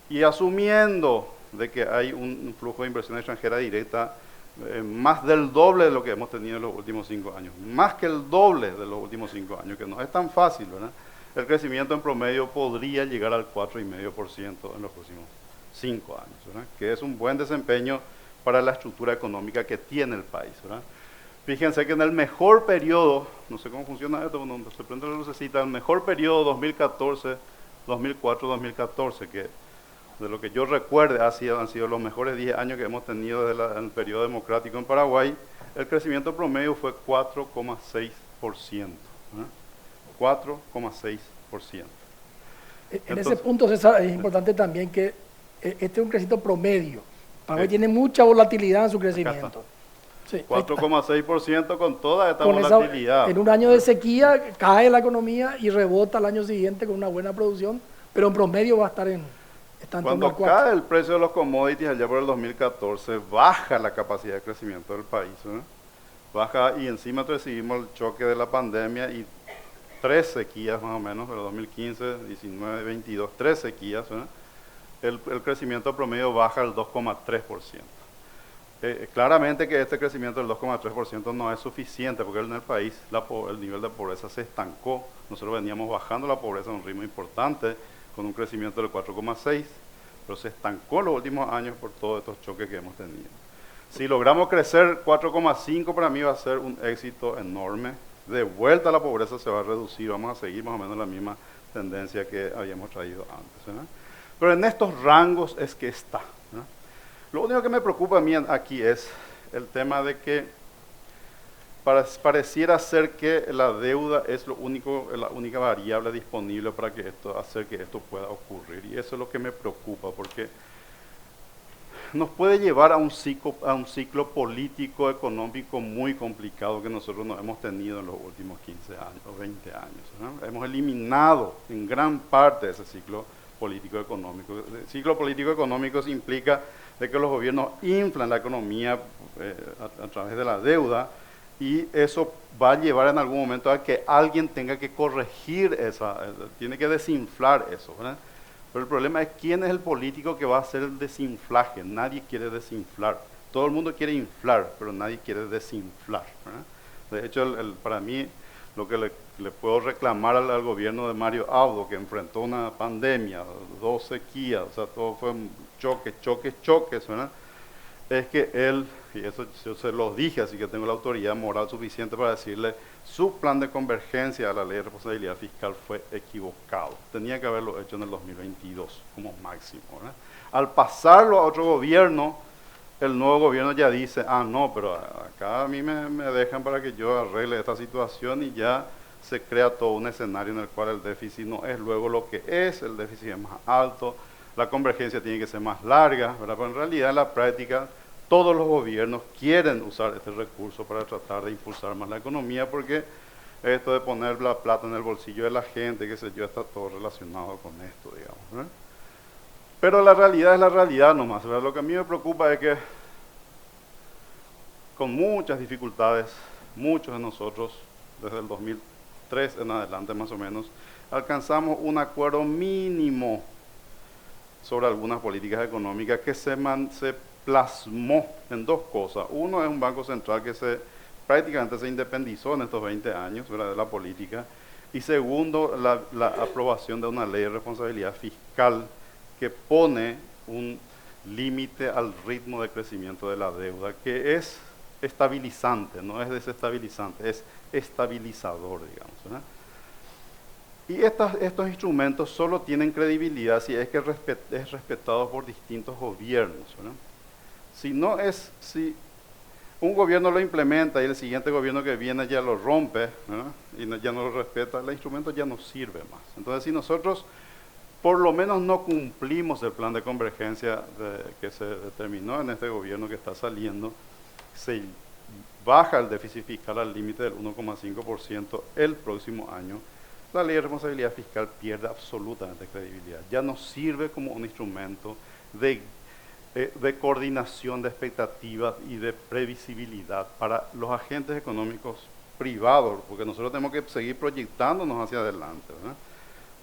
y asumiendo de que hay un flujo de inversión extranjera directa más del doble de lo que hemos tenido en los últimos 5 años, más que el doble de los últimos 5 años, que no es tan fácil, ¿verdad? El crecimiento en promedio podría llegar al 4,5% en los próximos 5 años, ¿verdad? Que es un buen desempeño para la estructura económica que tiene el país, ¿verdad? Fíjense que en el mejor periodo, no sé cómo funciona esto, cuando se prende la lucecita, el mejor periodo 2014, 2004, 2014, que de lo que yo recuerde, han sido los mejores 10 años que hemos tenido desde el periodo democrático en Paraguay. El crecimiento promedio fue 4,6%. 4,6%. En ese punto, César, es importante también que este es un crecimiento promedio. Paraguay tiene mucha volatilidad en su crecimiento. Sí, 4,6% con toda esta con volatilidad. En un año de sequía cae la economía y rebota al año siguiente con una buena producción, pero en promedio va a estar está en torno Cuando al 4. cae el precio de los commodities allá por el 2014, baja la capacidad de crecimiento del país. Baja, y encima recibimos el choque de la pandemia y 3 sequías más o menos, de 2015, 19, 22, 3 sequías. El crecimiento promedio baja al 2,3%. Claramente que este crecimiento del 2,3% no es suficiente, porque en el país el nivel de pobreza se estancó. Nosotros veníamos bajando la pobreza a un ritmo importante, con un crecimiento del 4,6%, pero se estancó en los últimos años por todos estos choques que hemos tenido. Si logramos crecer 4,5%, para mí va a ser un éxito enorme. De vuelta la pobreza se va a reducir, vamos a seguir más o menos la misma tendencia que habíamos traído antes. Pero en estos rangos es que está. Lo único que me preocupa a mí aquí es el tema de que pareciera ser que la deuda es la única variable disponible para hacer que esto pueda ocurrir. Y eso es lo que me preocupa, porque nos puede llevar a un ciclo político, económico muy complicado que nosotros no hemos tenido en los últimos 15 años o 20 años. Hemos eliminado en gran parte ese ciclo político-económico. El ciclo político-económico implica de que los gobiernos inflan la economía a través de la deuda, y eso va a llevar en algún momento a que alguien tenga que corregir tiene que desinflar eso, ¿verdad? Pero el problema es quién es el político que va a hacer el desinflaje. Nadie quiere desinflar. Todo el mundo quiere inflar, pero nadie quiere desinflar, ¿verdad? De hecho, para mí, lo que le puedo reclamar al gobierno de Mario Abdo, que enfrentó una pandemia, 2 sequías, o sea, todo fue choques, ¿verdad? Es que él, y eso yo se lo dije, así que tengo la autoridad moral suficiente para decirle, su plan de convergencia a la ley de responsabilidad fiscal fue equivocado. Tenía que haberlo hecho en el 2022 como máximo, ¿verdad? Al pasarlo a otro gobierno, el nuevo gobierno ya dice, no, pero acá a mí me dejan para que yo arregle esta situación, y ya se crea todo un escenario en el cual el déficit no es luego lo que es, el déficit es más alto, la convergencia tiene que ser más larga, ¿verdad? Pero en realidad, en la práctica, todos los gobiernos quieren usar este recurso para tratar de impulsar más la economía, porque esto de poner la plata en el bolsillo de la gente, qué sé yo, está todo relacionado con esto, digamos, ¿verdad? Pero la realidad es la realidad nomás, ¿verdad? Lo que a mí me preocupa es que con muchas dificultades, muchos de nosotros, desde el 2003 en adelante más o menos, alcanzamos un acuerdo mínimo sobre algunas políticas económicas que se plasmó en 2 cosas. Uno es un Banco Central que prácticamente se independizó en estos 20 años, ¿verdad?, de la política. Y segundo, la aprobación de una ley de responsabilidad fiscal que pone un límite al ritmo de crecimiento de la deuda, que es estabilizante, no es desestabilizante, es estabilizador, digamos, ¿verdad? Y estos instrumentos solo tienen credibilidad si es que es respetado por distintos gobiernos, ¿verdad? Si un gobierno lo implementa y el siguiente gobierno que viene ya lo rompe, ¿verdad?, y ya no lo respeta, el instrumento ya no sirve más. Entonces, si nosotros por lo menos no cumplimos el plan de convergencia que se determinó en este gobierno que está saliendo, se baja el déficit fiscal al límite del 1,5% el próximo año, la ley de responsabilidad fiscal pierde absolutamente credibilidad. Ya no sirve como un instrumento de coordinación de expectativas y de previsibilidad para los agentes económicos privados, porque nosotros tenemos que seguir proyectándonos hacia adelante, ¿verdad?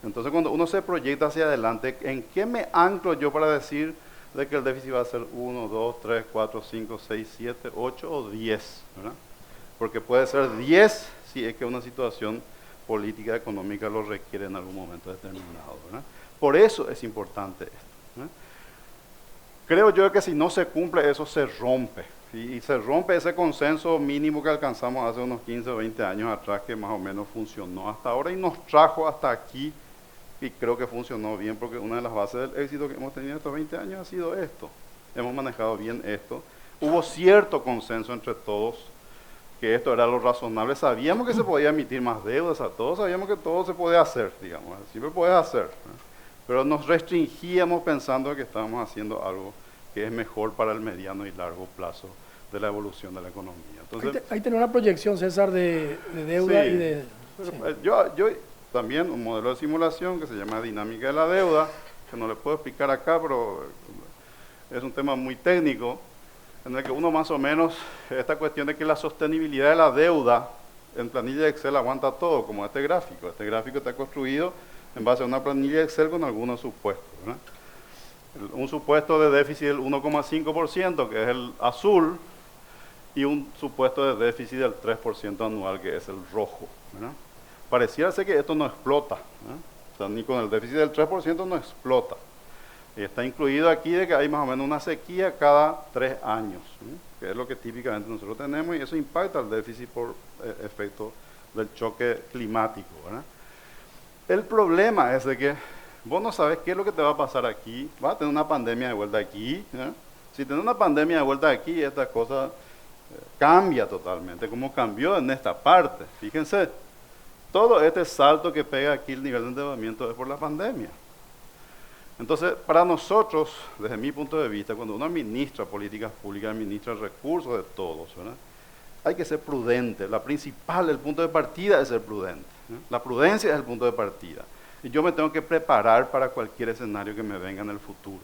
Entonces, cuando uno se proyecta hacia adelante, ¿en qué me anclo yo para decir de que el déficit va a ser 1, 2, 3, 4, 5, 6, 7, 8 o 10, ¿verdad? Porque puede ser 10 si es que una situación política económica lo requiere en algún momento determinado, ¿verdad? Por eso es importante esto, ¿verdad? Creo yo que si no se cumple eso, se rompe. Y se rompe ese consenso mínimo que alcanzamos hace unos 15 o 20 años atrás, que más o menos funcionó hasta ahora y nos trajo hasta aquí y creo que funcionó bien porque una de las bases del éxito que hemos tenido estos 20 años ha sido esto. Hemos manejado bien esto. Hubo cierto consenso entre todos que esto era lo razonable. Sabíamos que se podía emitir más deudas a todos, sabíamos que todo se podía hacer, digamos, siempre puedes hacer, ¿no? Pero nos restringíamos pensando que estábamos haciendo algo que es mejor para el mediano y largo plazo de la evolución de la economía. Entonces, Ahí tiene una proyección, César, de deuda sí, y de... pero, sí. yo también un modelo de simulación que se llama dinámica de la deuda, que no le puedo explicar acá, pero es un tema muy técnico, en el que uno más o menos, esta cuestión de que la sostenibilidad de la deuda en planilla de Excel aguanta todo, como este gráfico. Este gráfico está construido en base a una planilla de Excel con algunos supuestos, ¿verdad? Un supuesto de déficit del 1,5%, que es el azul, y un supuesto de déficit del 3% anual, que es el rojo, ¿verdad? Pareciera ser que esto no explota, ¿verdad? O sea, ni con el déficit del 3% no explota. Y está incluido aquí de que hay más o menos una sequía cada 3 años, ¿sí? Que es lo que típicamente nosotros tenemos, y eso impacta al déficit por efecto del choque climático, ¿verdad? El problema es de que vos no sabes qué es lo que te va a pasar aquí, vas a tener una pandemia de vuelta aquí, ¿eh? Si tenés una pandemia de vuelta aquí, esta cosa cambia totalmente, como cambió en esta parte. Fíjense, todo este salto que pega aquí el nivel de endeudamiento es por la pandemia. Entonces, para nosotros, desde mi punto de vista, cuando uno administra políticas públicas, administra recursos de todos, ¿verdad? Hay que ser prudente. La principal, el punto de partida es ser prudente, ¿eh? La prudencia es el punto de partida. Y yo me tengo que preparar para cualquier escenario que me venga en el futuro.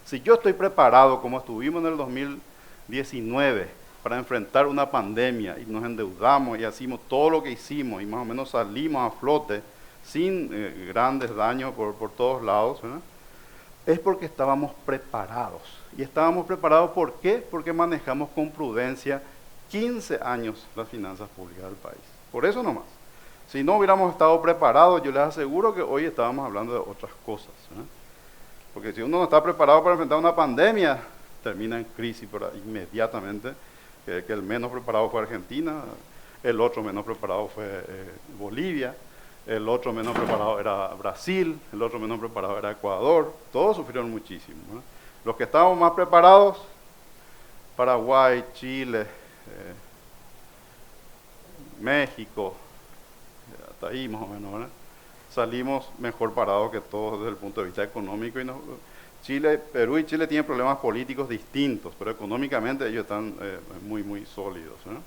Si yo estoy preparado, como estuvimos en el 2019, para enfrentar una pandemia y nos endeudamos y hicimos todo lo que hicimos y más o menos salimos a flote sin grandes daños por todos lados, ¿verdad? Es porque estábamos preparados. ¿Y estábamos preparados por qué? Porque manejamos con prudencia 15 años las finanzas públicas del país. Por eso nomás. Si no hubiéramos estado preparados, yo les aseguro que hoy estábamos hablando de otras cosas, ¿verdad? Porque si uno no está preparado para enfrentar una pandemia, termina en crisis inmediatamente. Que el menos preparado fue Argentina, el otro menos preparado fue Bolivia, el otro menos preparado era Brasil, el otro menos preparado era Ecuador. Todos sufrieron muchísimo, ¿no? Los que estábamos más preparados, Paraguay, Chile, México, hasta ahí más o menos, ¿verdad? Salimos mejor parados que todos desde el punto de vista económico. Perú y Chile tienen problemas políticos distintos, pero económicamente ellos están muy, muy sólidos, ¿no?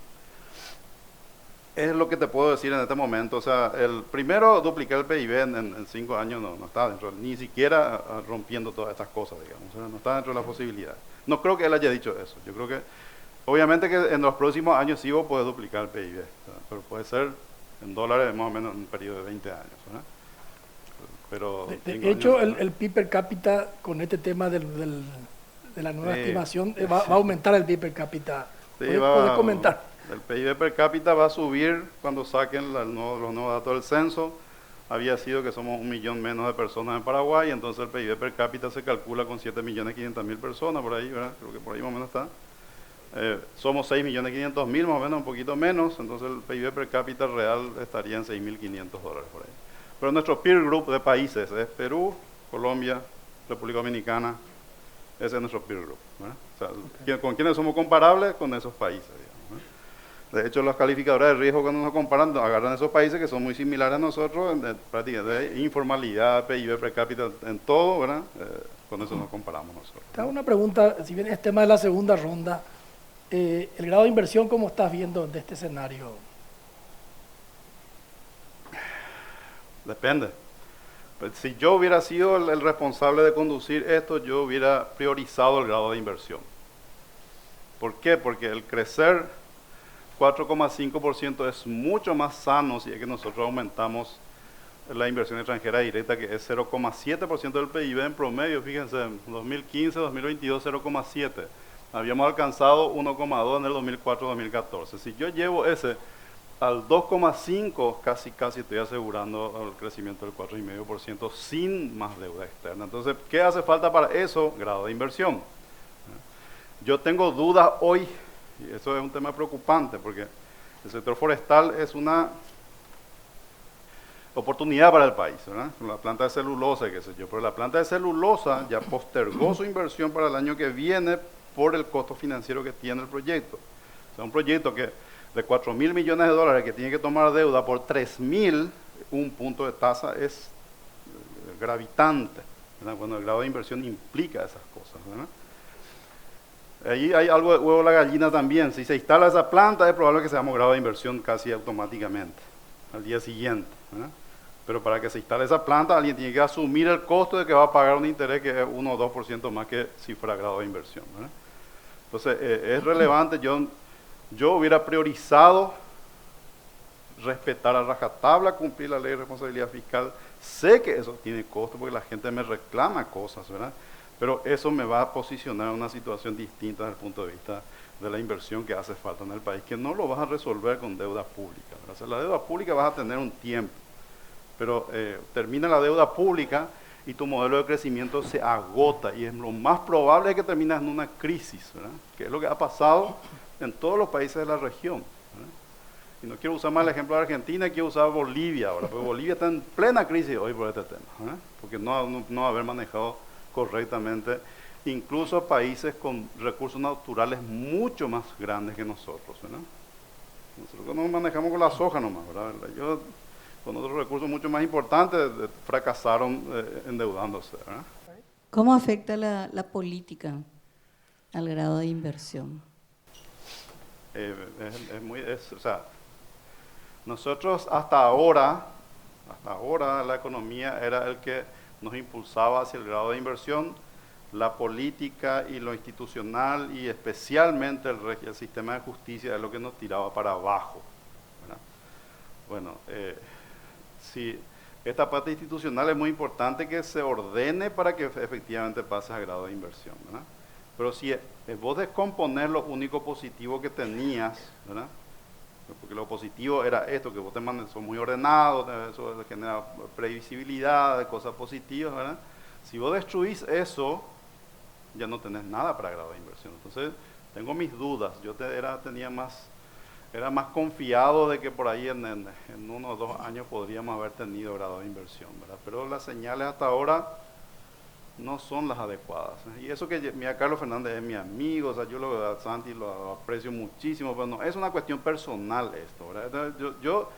Es lo que te puedo decir en este momento. O sea, el primero, duplicar el PIB en 5 años no está dentro, ni siquiera rompiendo todas estas cosas, digamos, ¿no? No está dentro de la posibilidad. No creo que él haya dicho eso. Yo creo que, obviamente que en los próximos años sí vos podés duplicar el PIB, ¿verdad? Pero puede ser en dólares más o menos en un periodo de 20 años, ¿verdad? Pero de hecho, el PIB per cápita, con este tema de la nueva estimación, va a aumentar el PIB per cápita. Sí, ¿Puedes comentar? El PIB per cápita va a subir cuando saquen los nuevos datos del censo. Había sido que somos 1 millón menos de personas en Paraguay, entonces el PIB per cápita se calcula con 7.500.000 personas, por ahí, ¿verdad? Creo que por ahí más o menos está. Somos 6.500.000 más o menos, un poquito menos, entonces el PIB per cápita real estaría en $6.500 por ahí. Pero nuestro peer group de países es Perú, Colombia, República Dominicana, ese es nuestro peer group, ¿verdad? O sea, ¿con quiénes somos comparables? Con esos países, digamos, ¿verdad? De hecho, los calificadores de riesgo cuando nos comparan, agarran esos países que son muy similares a nosotros, en práctica de informalidad, PIB per cápita, en todo, ¿verdad? Con eso nos comparamos nosotros. Te hago una pregunta, si bien es tema de la segunda ronda, el grado de inversión, ¿cómo estás viendo de este escenario? Depende. Pues si yo hubiera sido el responsable de conducir esto, yo hubiera priorizado el grado de inversión. ¿Por qué? Porque el crecer 4,5% es mucho más sano si es que nosotros aumentamos la inversión extranjera directa, que es 0,7% del PIB en promedio. Fíjense, en 2015, 2022, 0,7%. Habíamos alcanzado 1,2% en el 2004-2014. Si yo llevo ese al 2,5%, casi estoy asegurando el crecimiento del 4,5% sin más deuda externa. Entonces, ¿qué hace falta para eso? Grado de inversión. Yo tengo dudas hoy, y eso es un tema preocupante, porque el sector forestal es oportunidad para el país, ¿verdad? Con la planta de celulosa, qué sé yo, pero la planta de celulosa ya postergó su inversión para el año que viene por el costo financiero que tiene el proyecto. O sea, un proyecto que de 4.000 millones de dólares que tiene que tomar deuda por 3.000, un punto de tasa es gravitante, ¿verdad? Cuando el grado de inversión implica esas cosas, ¿verdad? Ahí hay algo de huevo a la gallina también. Si se instala esa planta, es probable que seamos grado de inversión casi automáticamente, al día siguiente, ¿verdad? Pero para que se instale esa planta, alguien tiene que asumir el costo de que va a pagar un interés que es 1 o 2% más que si fuera grado de inversión, ¿verdad? Entonces, es relevante. Yo hubiera priorizado respetar a rajatabla, cumplir la ley de responsabilidad fiscal. Sé que eso tiene costo porque la gente me reclama cosas, ¿verdad? Pero eso me va a posicionar en una situación distinta desde el punto de vista de la inversión que hace falta en el país, que no lo vas a resolver con deuda pública, ¿verdad? O sea, la deuda pública vas a tener un tiempo, pero termina la deuda pública y tu modelo de crecimiento se agota, y es lo más probable es que termines en una crisis, ¿verdad? Que es lo que ha pasado en todos los países de la región, ¿verdad? Y no quiero usar más el ejemplo de Argentina, quiero usar Bolivia ahora, porque Bolivia está en plena crisis hoy por este tema, ¿verdad? Porque no haber manejado correctamente, incluso países con recursos naturales mucho más grandes que nosotros, ¿verdad? Nosotros nos manejamos con la soja nomás, ¿verdad? Ellos, con otros recursos mucho más importantes, fracasaron endeudándose, ¿verdad? ¿Cómo afecta la política al grado de inversión? O sea, nosotros hasta ahora la economía era el que nos impulsaba hacia el grado de inversión. La política y lo institucional y especialmente el sistema de justicia es lo que nos tiraba para abajo, ¿verdad? Bueno, sí, esta parte institucional es muy importante que se ordene para que efectivamente pase a grado de inversión, ¿verdad? Pero si vos descomponer lo único positivo que tenías, ¿verdad? Porque lo positivo era esto, que vos sos muy ordenados, eso genera previsibilidad, cosas positivas, ¿verdad? Si vos destruís eso, ya no tenés nada para grado de inversión. Entonces, tengo mis dudas. Yo era más confiado de que por ahí en 1 o 2 años podríamos haber tenido grado de inversión, ¿verdad? Pero las señales hasta ahora no son las adecuadas. Y eso que mira, Carlos Fernández es mi amigo, o sea, yo a Santi lo aprecio muchísimo, pero no, es una cuestión personal esto, ¿verdad? Entonces, yo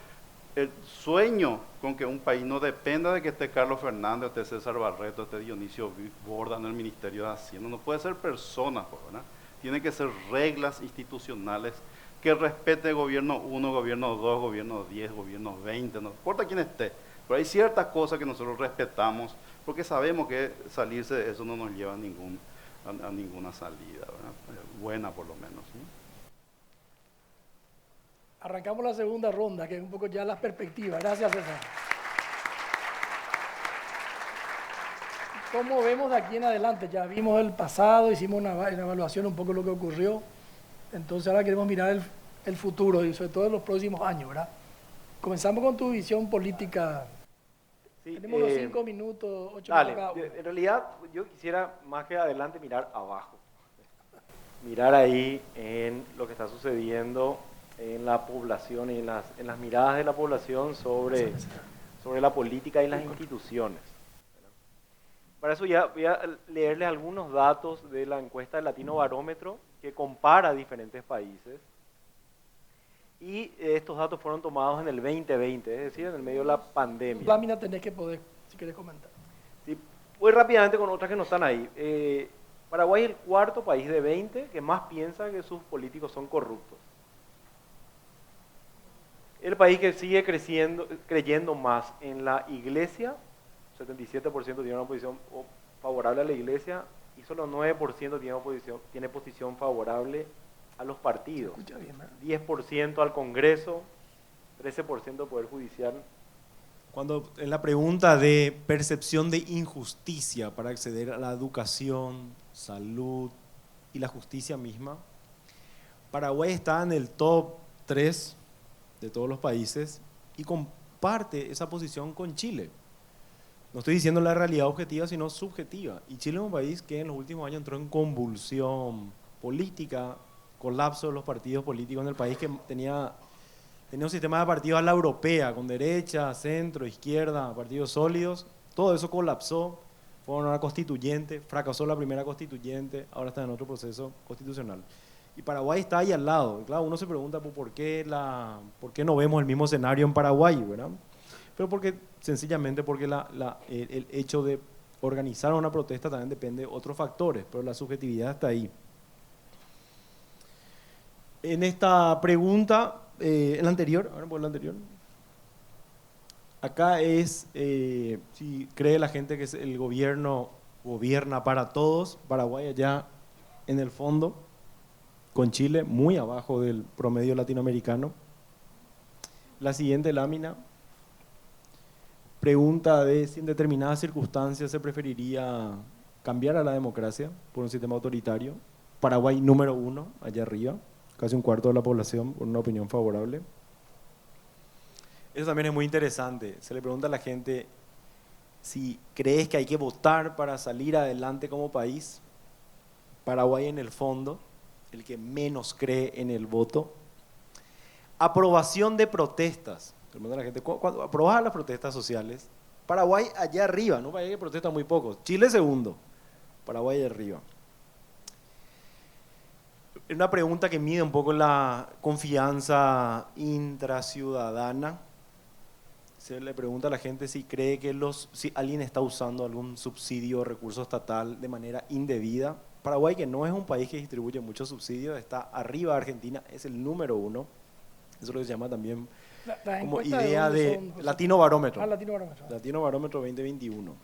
sueño con que un país no dependa de que esté Carlos Fernández, esté César Barreto, esté Dionisio Borda en el Ministerio de Hacienda. No puede ser personas, ¿verdad? Tienen que ser reglas institucionales que respete el gobierno 1, gobierno 2, gobierno 10, gobierno 20, no importa quién esté. Pero hay ciertas cosas que nosotros respetamos porque sabemos que salirse de eso no nos lleva a ninguna salida, ¿verdad? Buena por lo menos, ¿sí? Arrancamos la segunda ronda, que es un poco ya las perspectivas. Gracias, César. ¿Cómo vemos de aquí en adelante? Ya vimos el pasado, hicimos una evaluación un poco de lo que ocurrió. Entonces ahora queremos mirar el futuro y sobre todo en los próximos años, ¿verdad? Comenzamos con tu visión política. Sí, Tenemos los 5 minutos, 8 dale, minutos cada uno. en realidad yo quisiera más que adelante mirar abajo. Mirar ahí en lo que está sucediendo en la población y en las miradas de la población sobre la política y las instituciones. Para eso ya voy a leerles algunos datos de la encuesta del Latino Barómetro que compara diferentes países. Y estos datos fueron tomados en el 2020, es decir, en el medio de la pandemia. Lámina tenés que poder, si querés comentar. Sí, voy rápidamente con otras que no están ahí. Paraguay es el 4º país de 20 que más piensa que sus políticos son corruptos. El país que sigue creyendo más en la iglesia, 77% tiene una posición favorable a la iglesia y solo 9% tiene posición favorable a los partidos. 10% al Congreso, 13% al Poder Judicial. Cuando en la pregunta de percepción de injusticia para acceder a la educación, salud y la justicia misma, Paraguay está en el top 3 de todos los países y comparte esa posición con Chile. No estoy diciendo la realidad objetiva, sino subjetiva. Y Chile es un país que en los últimos años entró en convulsión política, colapso de los partidos políticos en el país, que tenía Tenía un sistema de partidos a la europea, con derecha, centro, izquierda, partidos sólidos. Todo eso colapsó, fueron a una constituyente, fracasó la primera constituyente, ahora está en otro proceso constitucional. Y Paraguay está ahí al lado. Claro, uno se pregunta por qué no vemos el mismo escenario en Paraguay, ¿verdad? Pero sencillamente porque el hecho de organizar una protesta también depende de otros factores, pero la subjetividad está ahí. En esta pregunta, en la anterior, ahora por la anterior, acá es si cree la gente que el gobierno gobierna para todos. Paraguay allá en el fondo, con Chile muy abajo del promedio latinoamericano. La siguiente lámina pregunta de si en determinadas circunstancias se preferiría cambiar a la democracia por un sistema autoritario. Paraguay número 1, allá arriba, casi un cuarto de la población con una opinión favorable. Eso también es muy interesante. Se le pregunta a la gente si crees que hay que votar para salir adelante como país. Paraguay en el fondo, el que menos cree en el voto. Aprobación de protestas. Se le pregunta a la gente, ¿cuándo aprobas las protestas sociales? Paraguay allá arriba, ¿no? Paraguay que protesta muy poco. Chile segundo, Paraguay allá arriba. Es una pregunta que mide un poco la confianza intraciudadana. Se le pregunta a la gente si cree que si alguien está usando algún subsidio o recurso estatal de manera indebida. Paraguay, que no es un país que distribuye muchos subsidios, está arriba de Argentina, es el número 1. Eso es lo que se llama también como idea de Latino Barómetro. Latino Barómetro. Latino Barómetro 2021.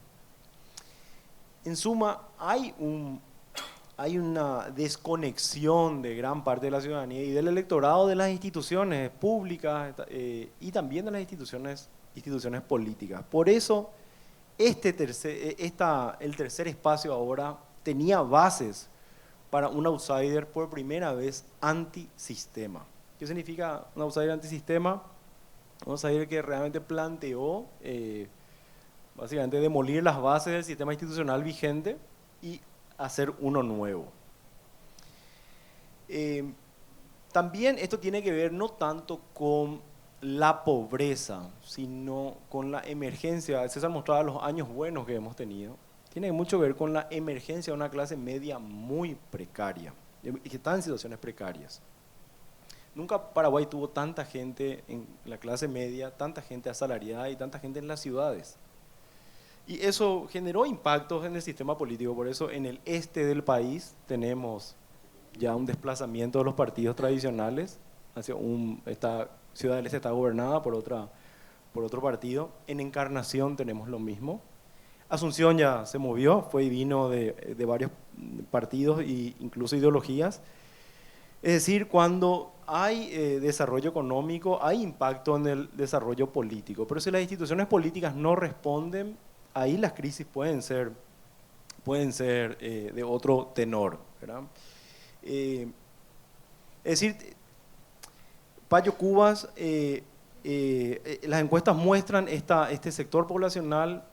En suma, hay una desconexión de gran parte de la ciudadanía y del electorado de las instituciones públicas y también de las instituciones políticas. Por eso, el tercer espacio ahora tenía bases para un outsider por primera vez antisistema. ¿Qué significa un outsider antisistema? Un outsider que realmente planteó básicamente demolir las bases del sistema institucional vigente y hacer uno nuevo. También esto tiene que ver no tanto con la pobreza, sino con la emergencia. César mostraba los años buenos que hemos tenido. Tiene mucho que ver con la emergencia de una clase media muy precaria, que está en situaciones precarias. Nunca Paraguay tuvo tanta gente en la clase media, tanta gente asalariada y tanta gente en las ciudades. Y eso generó impactos en el sistema político. Por eso en el este del país tenemos ya un desplazamiento de los partidos tradicionales. Esta ciudad del este está gobernada por otro partido. En Encarnación tenemos lo mismo. Asunción ya se movió, vino de varios partidos e incluso ideologías. Es decir, cuando hay desarrollo económico, hay impacto en el desarrollo político. Pero si las instituciones políticas no responden, ahí las crisis pueden ser de otro tenor, ¿verdad? Es decir, Payo Cubas, las encuestas muestran este sector poblacional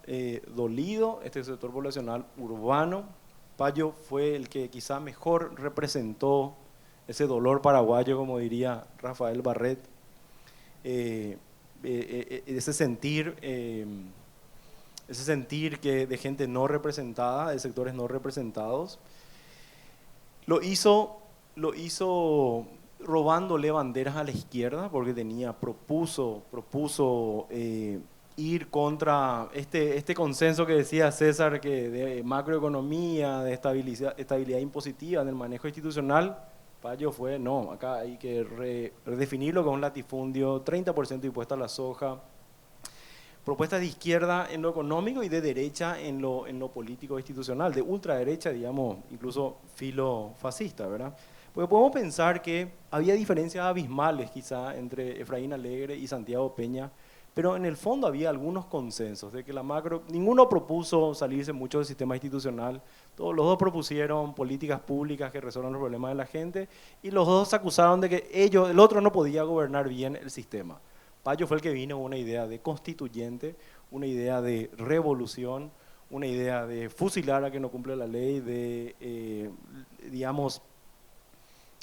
dolido, este sector poblacional urbano. Payo fue el que quizá mejor representó ese dolor paraguayo, como diría Rafael Barret, ese sentir de gente no representada, de sectores no representados. Lo hizo robándole banderas a la izquierda, porque propuso ir contra este consenso que decía César, que de macroeconomía, de estabilidad impositiva en el manejo institucional. Payo fue, no, acá hay que redefinirlo con un latifundio, 30% impuesto a la soja, propuestas de izquierda en lo económico y de derecha en lo político institucional, de ultraderecha, digamos, incluso filofascista, ¿verdad? Porque podemos pensar que había diferencias abismales quizá entre Efraín Alegre y Santiago Peña, pero en el fondo había algunos consensos de que ninguno propuso salirse mucho del sistema institucional, los dos propusieron políticas públicas que resuelvan los problemas de la gente y los dos se acusaron de que el otro no podía gobernar bien el sistema. Payo fue el que vino con una idea de constituyente, una idea de revolución, una idea de fusilar a quien no cumple la ley, de,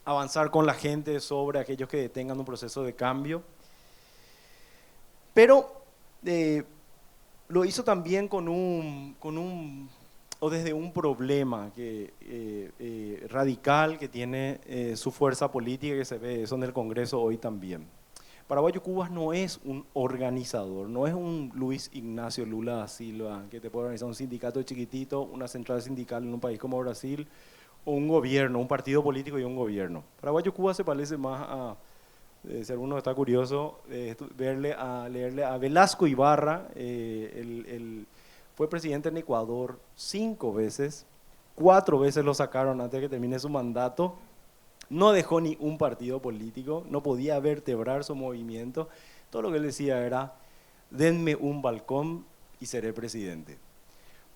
avanzar con la gente sobre aquellos que detengan un proceso de cambio. Pero lo hizo también o desde un problema radical que tiene su fuerza política, que se ve eso en el Congreso hoy también. Paraguayo Cubas no es un organizador, no es un Luis Ignacio Lula da Silva que te puede organizar un sindicato chiquitito, una central sindical en un país como Brasil, o un gobierno, un partido político y un gobierno. Paraguayo Cubas se parece más a, si alguno está curioso, leerle a Velasco Ibarra, fue presidente en Ecuador 5 veces, 4 veces lo sacaron antes de que termine su mandato. No dejó ni un partido político, no podía vertebrar su movimiento. Todo lo que él decía era, denme un balcón y seré presidente.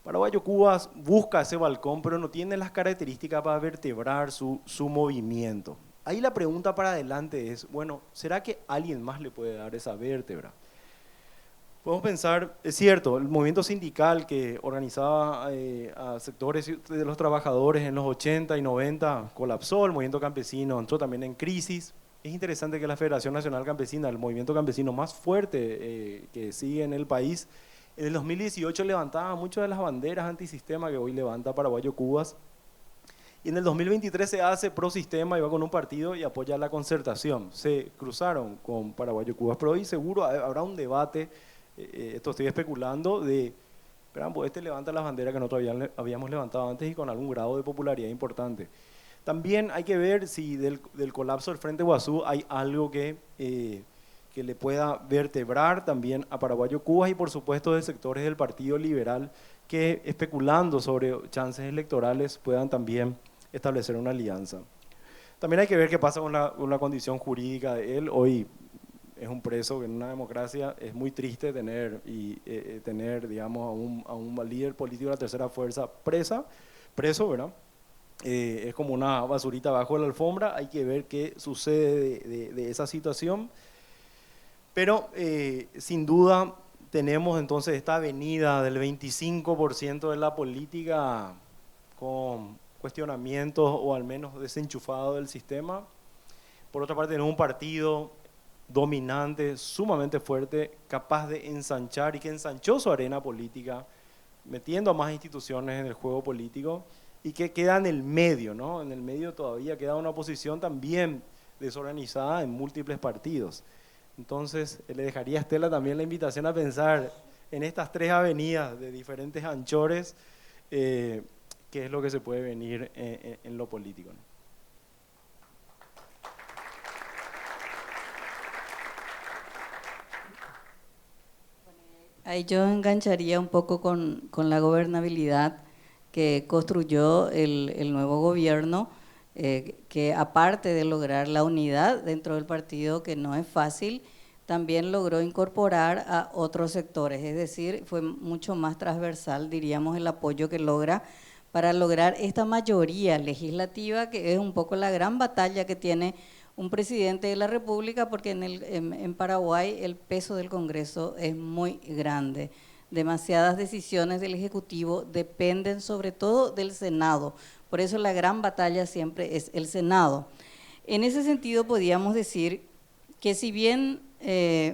Paraguayo Cubas busca ese balcón, pero no tiene las características para vertebrar su movimiento. Ahí la pregunta para adelante es, bueno, ¿será que alguien más le puede dar esa vértebra? Podemos pensar, es cierto, el movimiento sindical que organizaba a sectores de los trabajadores en los 80 y 90 colapsó, el movimiento campesino entró también en crisis. Es interesante que la Federación Nacional Campesina, el movimiento campesino más fuerte que sigue en el país, en el 2018 levantaba muchas de las banderas antisistema que hoy levanta Paraguayo Cubas. Y en el 2023 se hace pro sistema y va con un partido y apoya la concertación. Se cruzaron con Paraguayo Cubas, pero hoy seguro habrá un debate. Esto estoy especulando, pues este levanta las banderas que nosotros habíamos levantado antes y con algún grado de popularidad importante. También hay que ver si del colapso del Frente Guazú hay algo que le pueda vertebrar también a Paraguayo Cubas y por supuesto de sectores del Partido Liberal que especulando sobre chances electorales puedan también establecer una alianza. También hay que ver qué pasa con la condición jurídica de él. Hoy es un preso que en una democracia es muy triste tener, digamos, a un líder político de la tercera fuerza preso, ¿verdad? Es como una basurita bajo la alfombra, hay que ver qué sucede de esa situación. Pero sin duda tenemos entonces esta avenida del 25% de la política con cuestionamientos o al menos desenchufado del sistema. Por otra parte tenemos un partido dominante, sumamente fuerte, capaz de ensanchar y que ensanchó su arena política, metiendo a más instituciones en el juego político y que queda en el medio, ¿no? En el medio todavía queda una oposición también desorganizada en múltiples partidos. Entonces, le dejaría a Estela también la invitación a pensar en estas 3 avenidas de diferentes anchores, qué es lo que se puede venir en lo político, ¿no? Ahí yo engancharía un poco con la gobernabilidad que construyó el nuevo gobierno, que aparte de lograr la unidad dentro del partido, que no es fácil, también logró incorporar a otros sectores, es decir, fue mucho más transversal, diríamos, el apoyo que logra para lograr esta mayoría legislativa, que es un poco la gran batalla que tiene un presidente de la República, porque en Paraguay el peso del Congreso es muy grande. Demasiadas decisiones del Ejecutivo dependen sobre todo del Senado, por eso la gran batalla siempre es el Senado. En ese sentido podríamos decir que si bien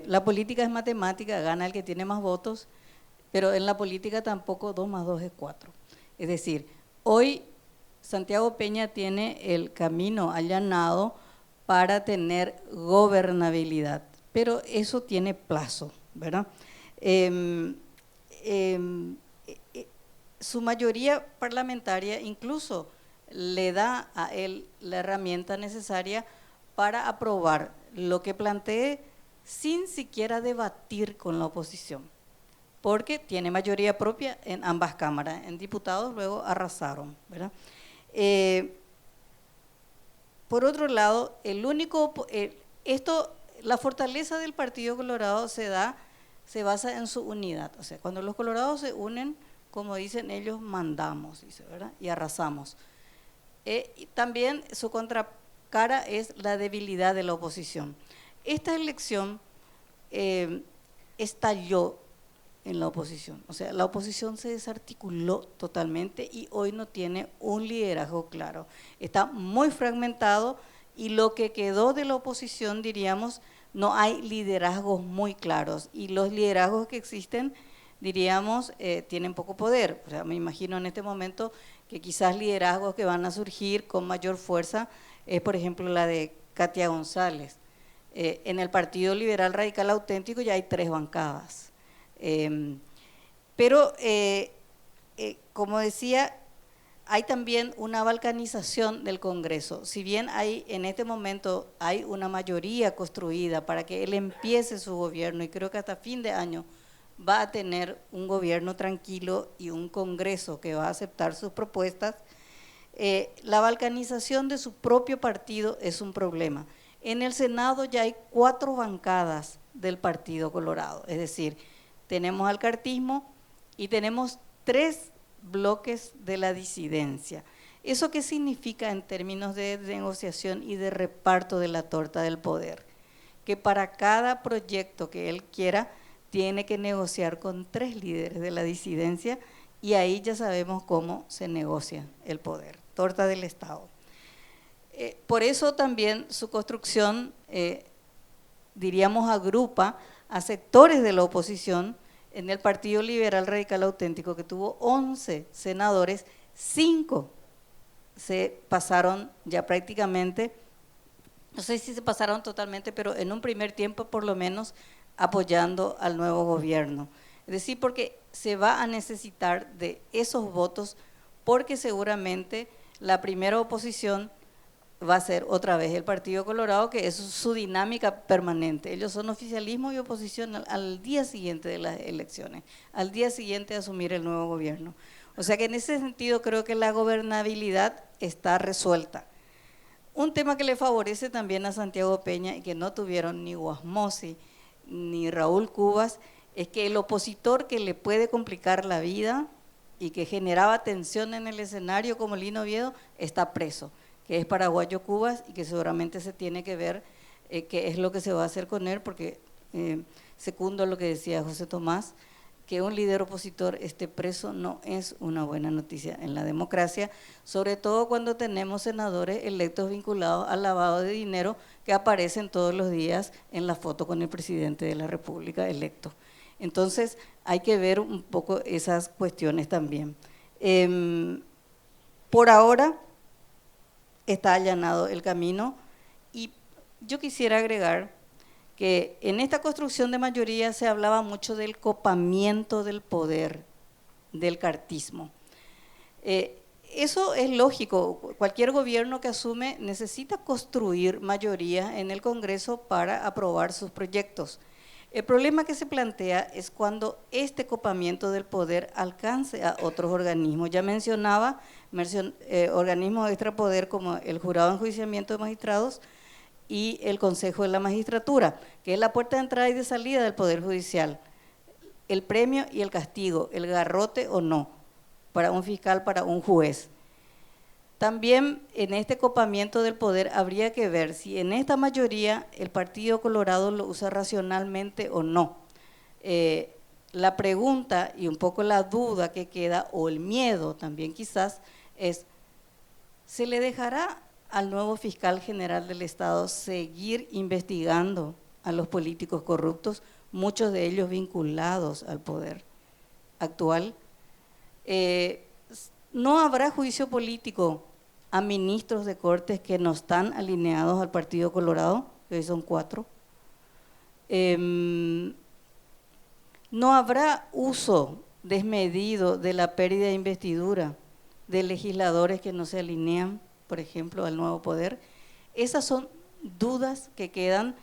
la política es matemática, gana el que tiene más votos, pero en la política tampoco 2 más 2 es 4. Es decir, hoy Santiago Peña tiene el camino allanado para tener gobernabilidad, pero eso tiene plazo, ¿verdad? Su mayoría parlamentaria incluso le da a él la herramienta necesaria para aprobar lo que plantee sin siquiera debatir con la oposición, porque tiene mayoría propia en ambas cámaras. En diputados luego arrasaron, ¿verdad? Por otro lado, la fortaleza del Partido Colorado se basa en su unidad. O sea, cuando los colorados se unen, como dicen ellos, mandamos, dice, ¿verdad? Y arrasamos. Y también su contracara es la debilidad de la oposición. Esta elección estalló en la oposición. O sea, la oposición se desarticuló totalmente y hoy no tiene un liderazgo claro. Está muy fragmentado y lo que quedó de la oposición, diríamos, no hay liderazgos muy claros y los liderazgos que existen, diríamos, tienen poco poder. O sea, me imagino en este momento que quizás liderazgos que van a surgir con mayor fuerza es, por ejemplo, la de Katia González. En el Partido Liberal Radical Auténtico ya hay 3 bancadas. Pero, como decía, hay también una balcanización del Congreso. Si bien hay, en este momento hay una mayoría construida para que él empiece su gobierno, y creo que hasta fin de año va a tener un gobierno tranquilo y un Congreso que va a aceptar sus propuestas, la balcanización de su propio partido es un problema. En el Senado ya hay 4 bancadas del Partido Colorado, es decir, tenemos al cartismo y tenemos 3 bloques de la disidencia. ¿Eso qué significa en términos de negociación y de reparto de la torta del poder? Que para cada proyecto que él quiera, tiene que negociar con 3 líderes de la disidencia y ahí ya sabemos cómo se negocia el poder, torta del Estado. Por eso también su construcción, diríamos, agrupa a sectores de la oposición. En el Partido Liberal Radical Auténtico, que tuvo 11 senadores, 5 se pasaron ya prácticamente, no sé si se pasaron totalmente, pero en un primer tiempo por lo menos apoyando al nuevo gobierno. Es decir, porque se va a necesitar de esos votos, porque seguramente la primera oposición va a ser otra vez el Partido Colorado, que es su dinámica permanente. Ellos son oficialismo y oposición al día siguiente de las elecciones, al día siguiente de asumir el nuevo gobierno. O sea que en ese sentido creo que la gobernabilidad está resuelta. Un tema que le favorece también a Santiago Peña y que no tuvieron ni Guasmosi ni Raúl Cubas, es que el opositor que le puede complicar la vida y que generaba tensión en el escenario como Lino Oviedo está preso, que es paraguayo Cubas y que seguramente se tiene que ver qué es lo que se va a hacer con él, porque secundo lo que decía José Tomás, que un líder opositor esté preso no es una buena noticia en la democracia, sobre todo cuando tenemos senadores electos vinculados al lavado de dinero que aparecen todos los días en la foto con el presidente de la República electo. Entonces hay que ver un poco esas cuestiones también. Por ahora está allanado el camino y yo quisiera agregar que en esta construcción de mayoría se hablaba mucho del copamiento del poder, del cartismo. Eso es lógico, cualquier gobierno que asume necesita construir mayoría en el Congreso para aprobar sus proyectos. El problema que se plantea es cuando este copamiento del poder alcance a otros organismos. Ya mencionaba organismos de extrapoder como el Jurado de Enjuiciamiento de Magistrados y el Consejo de la Magistratura, que es la puerta de entrada y de salida del Poder Judicial. El premio y el castigo, el garrote o no, para un fiscal, para un juez. También en este copamiento del poder habría que ver si en esta mayoría el Partido Colorado lo usa racionalmente o no. La pregunta y un poco la duda que queda, o el miedo también quizás, es, ¿se le dejará al nuevo fiscal general del Estado seguir investigando a los políticos corruptos, muchos de ellos vinculados al poder actual? No habrá juicio político a ministros de cortes que no están alineados al Partido Colorado, que hoy son 4. No habrá uso desmedido de la pérdida de investidura de legisladores que no se alinean, por ejemplo, al nuevo poder. Esas son dudas que quedan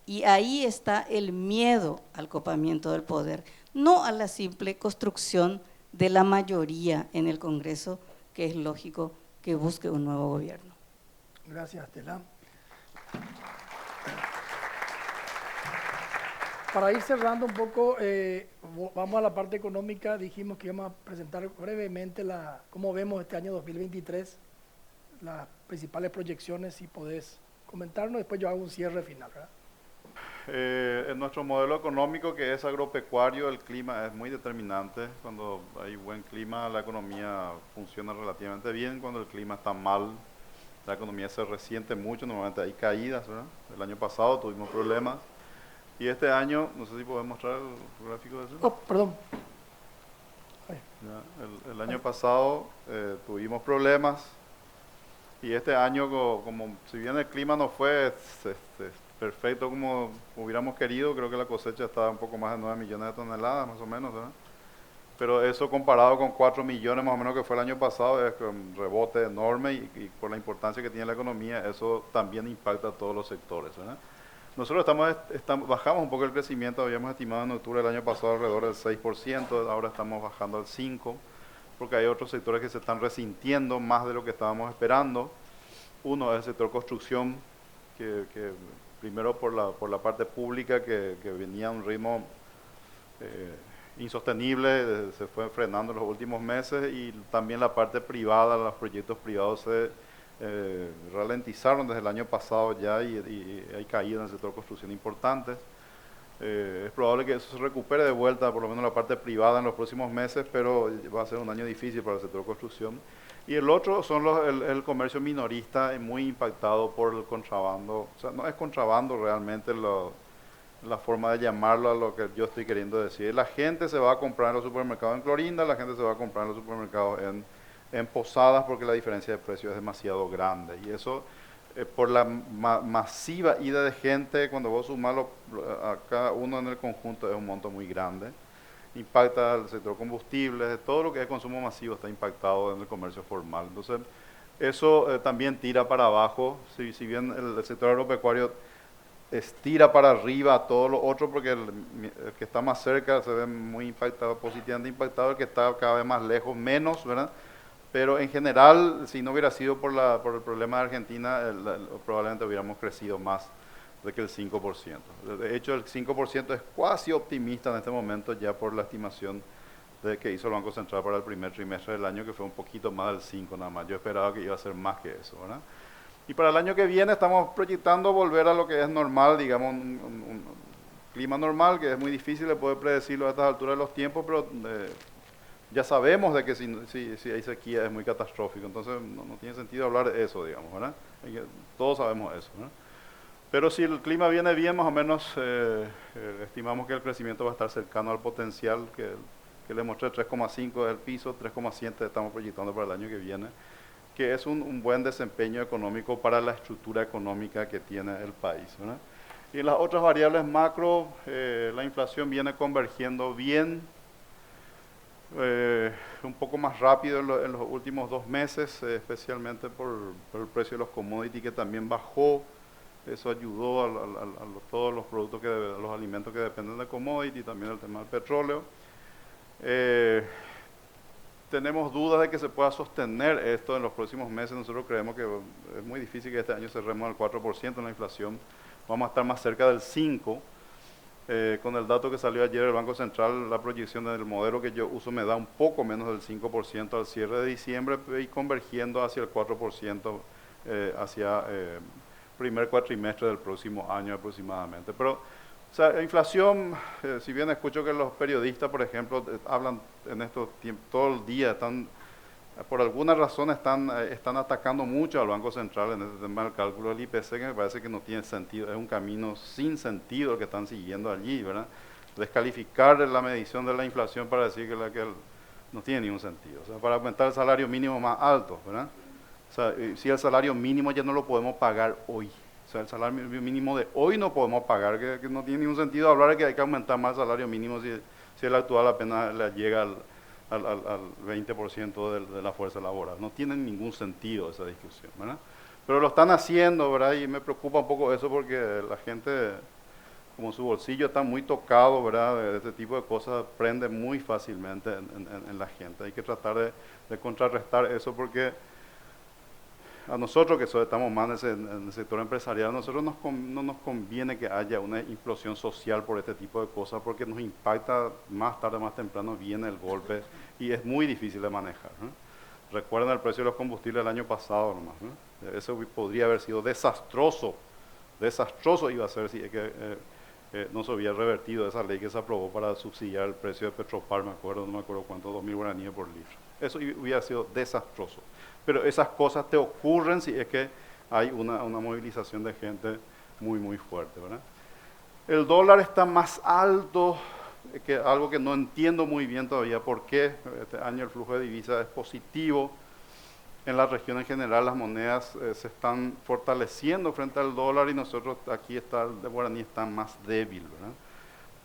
y ahí está el miedo al copamiento del poder, no a la simple construcción de la mayoría en el Congreso, que es lógico que busque un nuevo gobierno. Gracias, Estela. Para ir cerrando un poco, vamos a la parte económica. Dijimos que íbamos a presentar brevemente cómo vemos este año 2023, las principales proyecciones, si podés comentarnos, después yo hago un cierre final, ¿verdad? En nuestro modelo económico, que es agropecuario, el clima es muy determinante. Cuando hay buen clima, la economía funciona relativamente bien. Cuando el clima está mal, la economía se resiente mucho. Normalmente hay caídas, ¿verdad? El año pasado tuvimos problemas. Y este año, no sé si podemos mostrar el gráfico de eso. Oh, perdón. Ya, el año pasado tuvimos problemas y este año, como si bien el clima no fue perfecto como hubiéramos querido, creo que la cosecha estaba un poco más de 9 millones de toneladas, más o menos, ¿verdad? Pero eso comparado con 4 millones más o menos que fue el año pasado, es un rebote enorme y por la importancia que tiene la economía, eso también impacta a todos los sectores, ¿verdad? Nosotros bajamos un poco el crecimiento, habíamos estimado en octubre del año pasado alrededor del 6%, ahora estamos bajando al 5%, porque hay otros sectores que se están resintiendo más de lo que estábamos esperando. Uno es el sector construcción, que primero por la parte pública, que venía a un ritmo insostenible, se fue frenando en los últimos meses, y también la parte privada, los proyectos privados se ralentizaron desde el año pasado ya y hay caídas en el sector construcción importantes. Es probable que eso se recupere de vuelta, por lo menos la parte privada en los próximos meses, pero va a ser un año difícil para el sector construcción. Y el otro son el comercio minorista, muy impactado por el contrabando. O sea, no es contrabando realmente la forma de llamarlo a lo que yo estoy queriendo decir. La gente se va a comprar en los supermercados en Clorinda, la gente se va a comprar en los supermercados en Posadas, porque la diferencia de precio es demasiado grande. Y eso, por la masiva ida de gente, cuando vos sumás a cada uno en el conjunto, es un monto muy grande. Impacta al sector combustibles, todo lo que es consumo masivo está impactado en el comercio formal. Entonces, eso también tira para abajo, si bien el sector agropecuario estira para arriba a todo lo otro, porque el que está más cerca se ve muy impactado, positivamente impactado, el que está cada vez más lejos, menos, ¿verdad? Pero en general, si no hubiera sido por el problema de Argentina, probablemente hubiéramos crecido más de que el 5%. De hecho, el 5% es cuasi optimista en este momento, ya por la estimación que hizo el Banco Central para el primer trimestre del año, que fue un poquito más del 5 nada más. Yo esperaba que iba a ser más que eso, ¿verdad? Y para el año que viene estamos proyectando volver a lo que es normal, digamos, un clima normal, que es muy difícil de poder predecirlo a estas alturas de los tiempos, pero ya sabemos de que si hay sequía es muy catastrófico, entonces no tiene sentido hablar de eso, digamos, ¿verdad? Todos sabemos eso, ¿verdad? Pero si el clima viene bien, más o menos estimamos que el crecimiento va a estar cercano al potencial que le mostré, 3,5 del piso, 3,7 estamos proyectando para el año que viene, que es un buen desempeño económico para la estructura económica que tiene el país, ¿verdad? Y las otras variables macro, la inflación viene convergiendo bien, un poco más rápido en los últimos 2 meses, especialmente por el precio de los commodities, que también bajó. Eso ayudó a todos los productos, los alimentos que dependen de commodity, también el tema del petróleo. Tenemos dudas de que se pueda sostener esto en los próximos meses. Nosotros creemos que es muy difícil que este año cerremos al 4% en la inflación. Vamos a estar más cerca del 5%. Con el dato que salió ayer del Banco Central, la proyección del modelo que yo uso me da un poco menos del 5% al cierre de diciembre y convergiendo hacia el 4% hacia primer cuatrimestre del próximo año aproximadamente. Pero, o sea, la inflación, si bien escucho que los periodistas, por ejemplo, hablan en estos tiempos, todo el día, por alguna razón están atacando mucho al Banco Central en este tema del cálculo del IPC, que me parece que no tiene sentido, es un camino sin sentido el que están siguiendo allí, ¿verdad? Descalificar la medición de la inflación para decir que no tiene ningún sentido, o sea, para aumentar el salario mínimo más alto, ¿verdad? O sea, si el salario mínimo ya no lo podemos pagar hoy, o sea, el salario mínimo de hoy no podemos pagar, que no tiene ningún sentido hablar de que hay que aumentar más el salario mínimo si el actual apenas le llega al 20% de la fuerza laboral. No tiene ningún sentido esa discusión, ¿verdad? Pero lo están haciendo, ¿verdad? Y me preocupa un poco eso porque la gente, como su bolsillo está muy tocado, ¿verdad? De este tipo de cosas prende muy fácilmente en la gente. Hay que tratar de contrarrestar eso porque a nosotros que estamos más en el sector empresarial, a nosotros no nos conviene que haya una implosión social por este tipo de cosas porque nos impacta más tarde o más temprano, viene el golpe y es muy difícil de manejar, ¿no? Recuerden el precio de los combustibles del año pasado nomás, ¿no? Eso podría haber sido desastroso iba a ser si es que no se hubiera revertido esa ley que se aprobó para subsidiar el precio de Petropar, no me acuerdo cuánto, 2.000 guaraníes por litro. Eso hubiera sido desastroso. Pero esas cosas te ocurren si es que hay una movilización de gente muy, muy fuerte, ¿verdad? El dólar está más alto, que algo que no entiendo muy bien todavía por qué. Este año el flujo de divisas es positivo. En la región en general las monedas se están fortaleciendo frente al dólar y nosotros aquí está, el de guaraní está más débil, ¿verdad?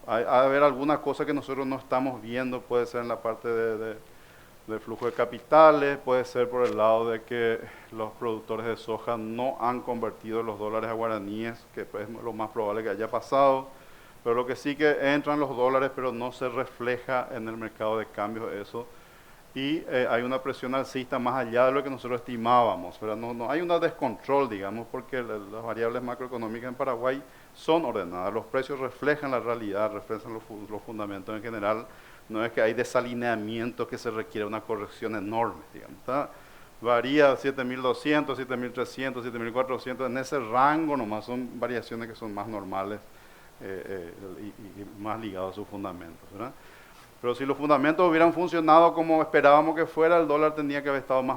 Hay de haber alguna cosa que nosotros no estamos viendo, puede ser en la parte del flujo de capitales, puede ser por el lado de que los productores de soja no han convertido los dólares a guaraníes, que es lo más probable que haya pasado, pero lo que sí que entran los dólares, pero no se refleja en el mercado de cambios eso, y hay una presión alcista más allá de lo que nosotros estimábamos, ¿verdad? No hay un descontrol, digamos, porque las variables macroeconómicas en Paraguay son ordenadas, los precios reflejan la realidad, reflejan los fundamentos en general, no es que hay desalineamiento que se requiere una corrección enorme, digamos, ¿está? Varía 7.200, 7.300, 7.400, en ese rango nomás son variaciones que son más normales y más ligadas a sus fundamentos, ¿verdad? Pero si los fundamentos hubieran funcionado como esperábamos que fuera, el dólar tendría que haber estado más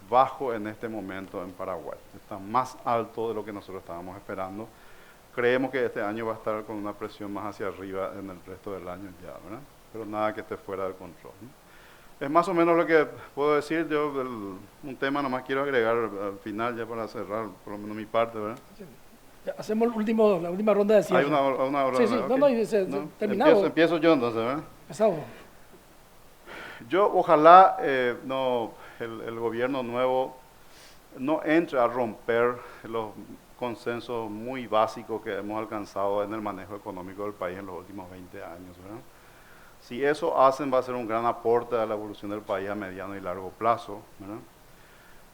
bajo en este momento en Paraguay. Está más alto de lo que nosotros estábamos esperando. Creemos que este año va a estar con una presión más hacia arriba en el resto del año ya, ¿verdad? Pero nada que esté fuera del control, ¿no? Es más o menos lo que puedo decir. Yo un tema nomás quiero agregar al final ya para cerrar, por lo menos mi parte, ¿verdad? Ya, hacemos la última ronda de cierre. Hay una hora. Sí, sí, ¿verdad? no, Ok. no, terminamos. Empiezo yo entonces, ¿verdad? Empezamos. Yo ojalá el gobierno nuevo no entre a romper los consensos muy básicos que hemos alcanzado en el manejo económico del país en los últimos 20 años, ¿verdad? Si eso hacen, va a ser un gran aporte a la evolución del país a mediano y largo plazo, ¿verdad?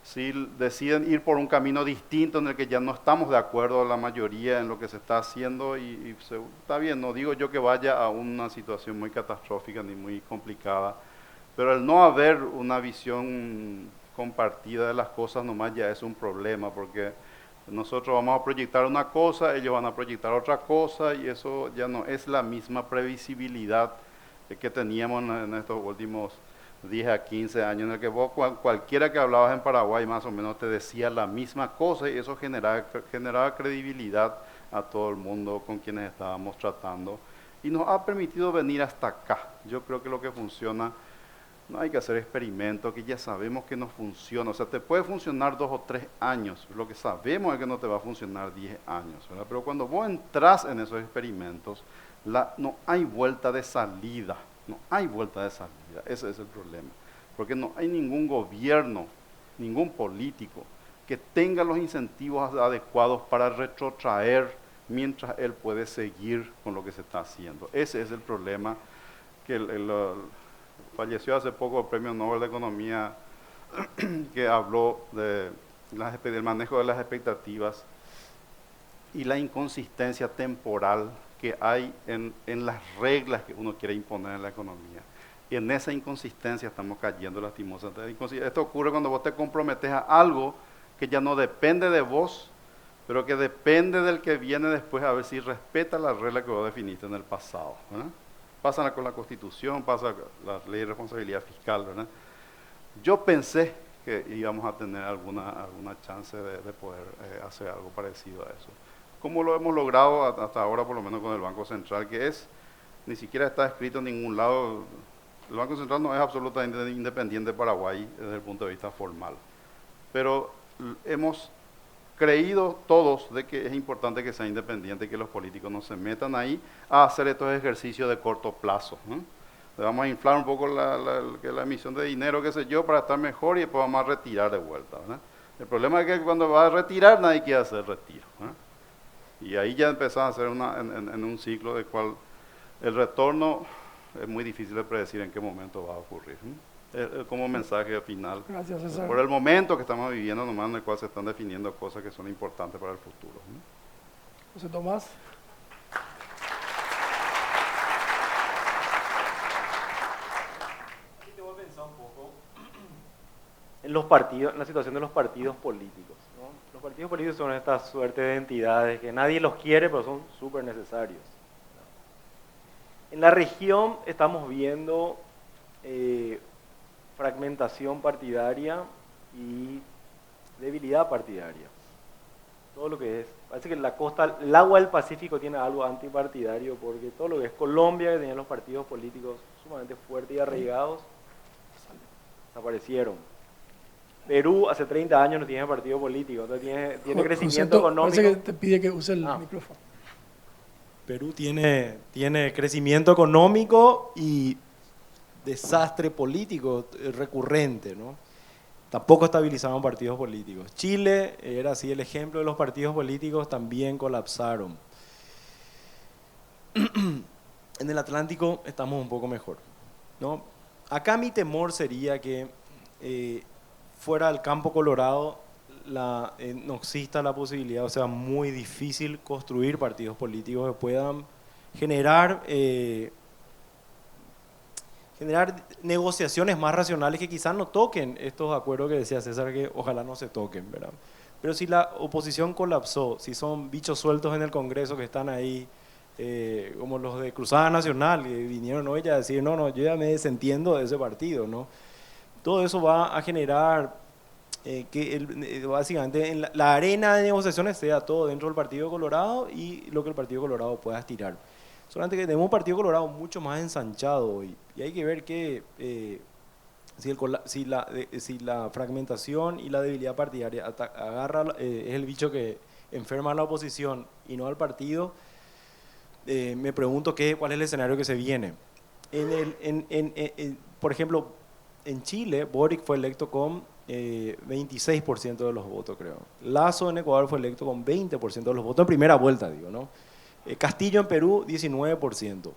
Si deciden ir por un camino distinto en el que ya no estamos de acuerdo la mayoría en lo que se está haciendo está bien, no digo yo que vaya a una situación muy catastrófica ni muy complicada, pero el no haber una visión compartida de las cosas nomás ya es un problema, porque nosotros vamos a proyectar una cosa, ellos van a proyectar otra cosa y eso ya no es la misma previsibilidad que teníamos en estos últimos 10 a 15 años, en el que vos, cualquiera que hablabas en Paraguay más o menos te decía la misma cosa y eso generaba credibilidad a todo el mundo con quienes estábamos tratando y nos ha permitido venir hasta acá. Yo creo que lo que funciona, no hay que hacer experimentos que ya sabemos que no funciona, o sea, te puede funcionar 2 o 3 años, lo que sabemos es que no te va a funcionar 10 años, ¿verdad? Pero cuando vos entras en esos experimentos, no hay vuelta de salida. No hay vuelta de salida, ese es el problema, porque no hay ningún gobierno, ningún político que tenga los incentivos adecuados para retrotraer mientras él puede seguir con lo que se está haciendo. Ese es el problema, que falleció hace poco el Premio Nobel de Economía que habló del manejo de las expectativas y la inconsistencia temporal que hay en las reglas que uno quiere imponer en la economía. Y en esa inconsistencia estamos cayendo lastimosamente. Esto ocurre cuando vos te comprometes a algo que ya no depende de vos, pero que depende del que viene después, a ver si respeta la regla que vos definiste en el pasado, ¿verdad? Pasa con la Constitución, pasa con la Ley de Responsabilidad Fiscal, ¿verdad? Yo pensé que íbamos a tener alguna chance de poder hacer algo parecido a eso. Como lo hemos logrado hasta ahora, por lo menos con el Banco Central, que ni siquiera está escrito en ningún lado. El Banco Central no es absolutamente independiente de Paraguay desde el punto de vista formal. Pero hemos creído todos de que es importante que sea independiente y que los políticos no se metan ahí a hacer estos ejercicios de corto plazo, ¿no? Le vamos a inflar un poco la emisión de dinero, qué sé yo, para estar mejor y después vamos a retirar de vuelta, ¿verdad? El problema es que cuando va a retirar nadie quiere hacer retiro, ¿verdad? Y ahí ya empezamos a hacer en un ciclo de cual el retorno es muy difícil de predecir en qué momento va a ocurrir, ¿no? Como mensaje final. Gracias, César. Por el momento que estamos viviendo nomás, en el cual se están definiendo cosas que son importantes para el futuro, ¿no? José Tomás. Aquí te voy a pensar un poco En los partidos, en la situación de los partidos políticos, ¿no? Los partidos políticos son esta suerte de entidades que nadie los quiere, pero son súper necesarios, ¿no? En la región estamos viendo fragmentación partidaria y debilidad partidaria. Todo lo que es parece que la costa, el agua del Pacífico tiene algo antipartidario, porque todo lo que es Colombia, que tenían los partidos políticos sumamente fuertes y arraigados, desaparecieron. Perú hace 30 años no tiene partido político, entonces tiene crecimiento económico. Parece que te pide que use el Ah. micrófono. Perú tiene crecimiento económico y desastre político recurrente, ¿no? Tampoco estabilizaban partidos políticos. Chile era así el ejemplo de los partidos políticos, también colapsaron. En el Atlántico estamos un poco mejor, ¿no? Acá mi temor sería que fuera del campo colorado no exista la posibilidad, o sea, muy difícil construir partidos políticos que puedan generar negociaciones más racionales que quizás no toquen estos acuerdos que decía César, que ojalá no se toquen, ¿verdad? Pero si la oposición colapsó, si son bichos sueltos en el Congreso que están ahí, como los de Cruzada Nacional, que vinieron hoy a decir, no, yo ya me desentiendo de ese partido, ¿no? Todo eso va a generar que básicamente en la arena de negociaciones sea todo dentro del Partido Colorado y lo que el Partido Colorado pueda estirar. Solamente que tenemos un Partido Colorado mucho más ensanchado hoy y hay que ver que si la fragmentación y la debilidad partidaria agarra, es el bicho que enferma a la oposición y no al partido, me pregunto cuál es el escenario que se viene. Por ejemplo, en Chile, Boric fue electo con 26% de los votos, creo. Lasso en Ecuador fue electo con 20% de los votos en primera vuelta, digo, ¿no? Castillo en Perú, 19%.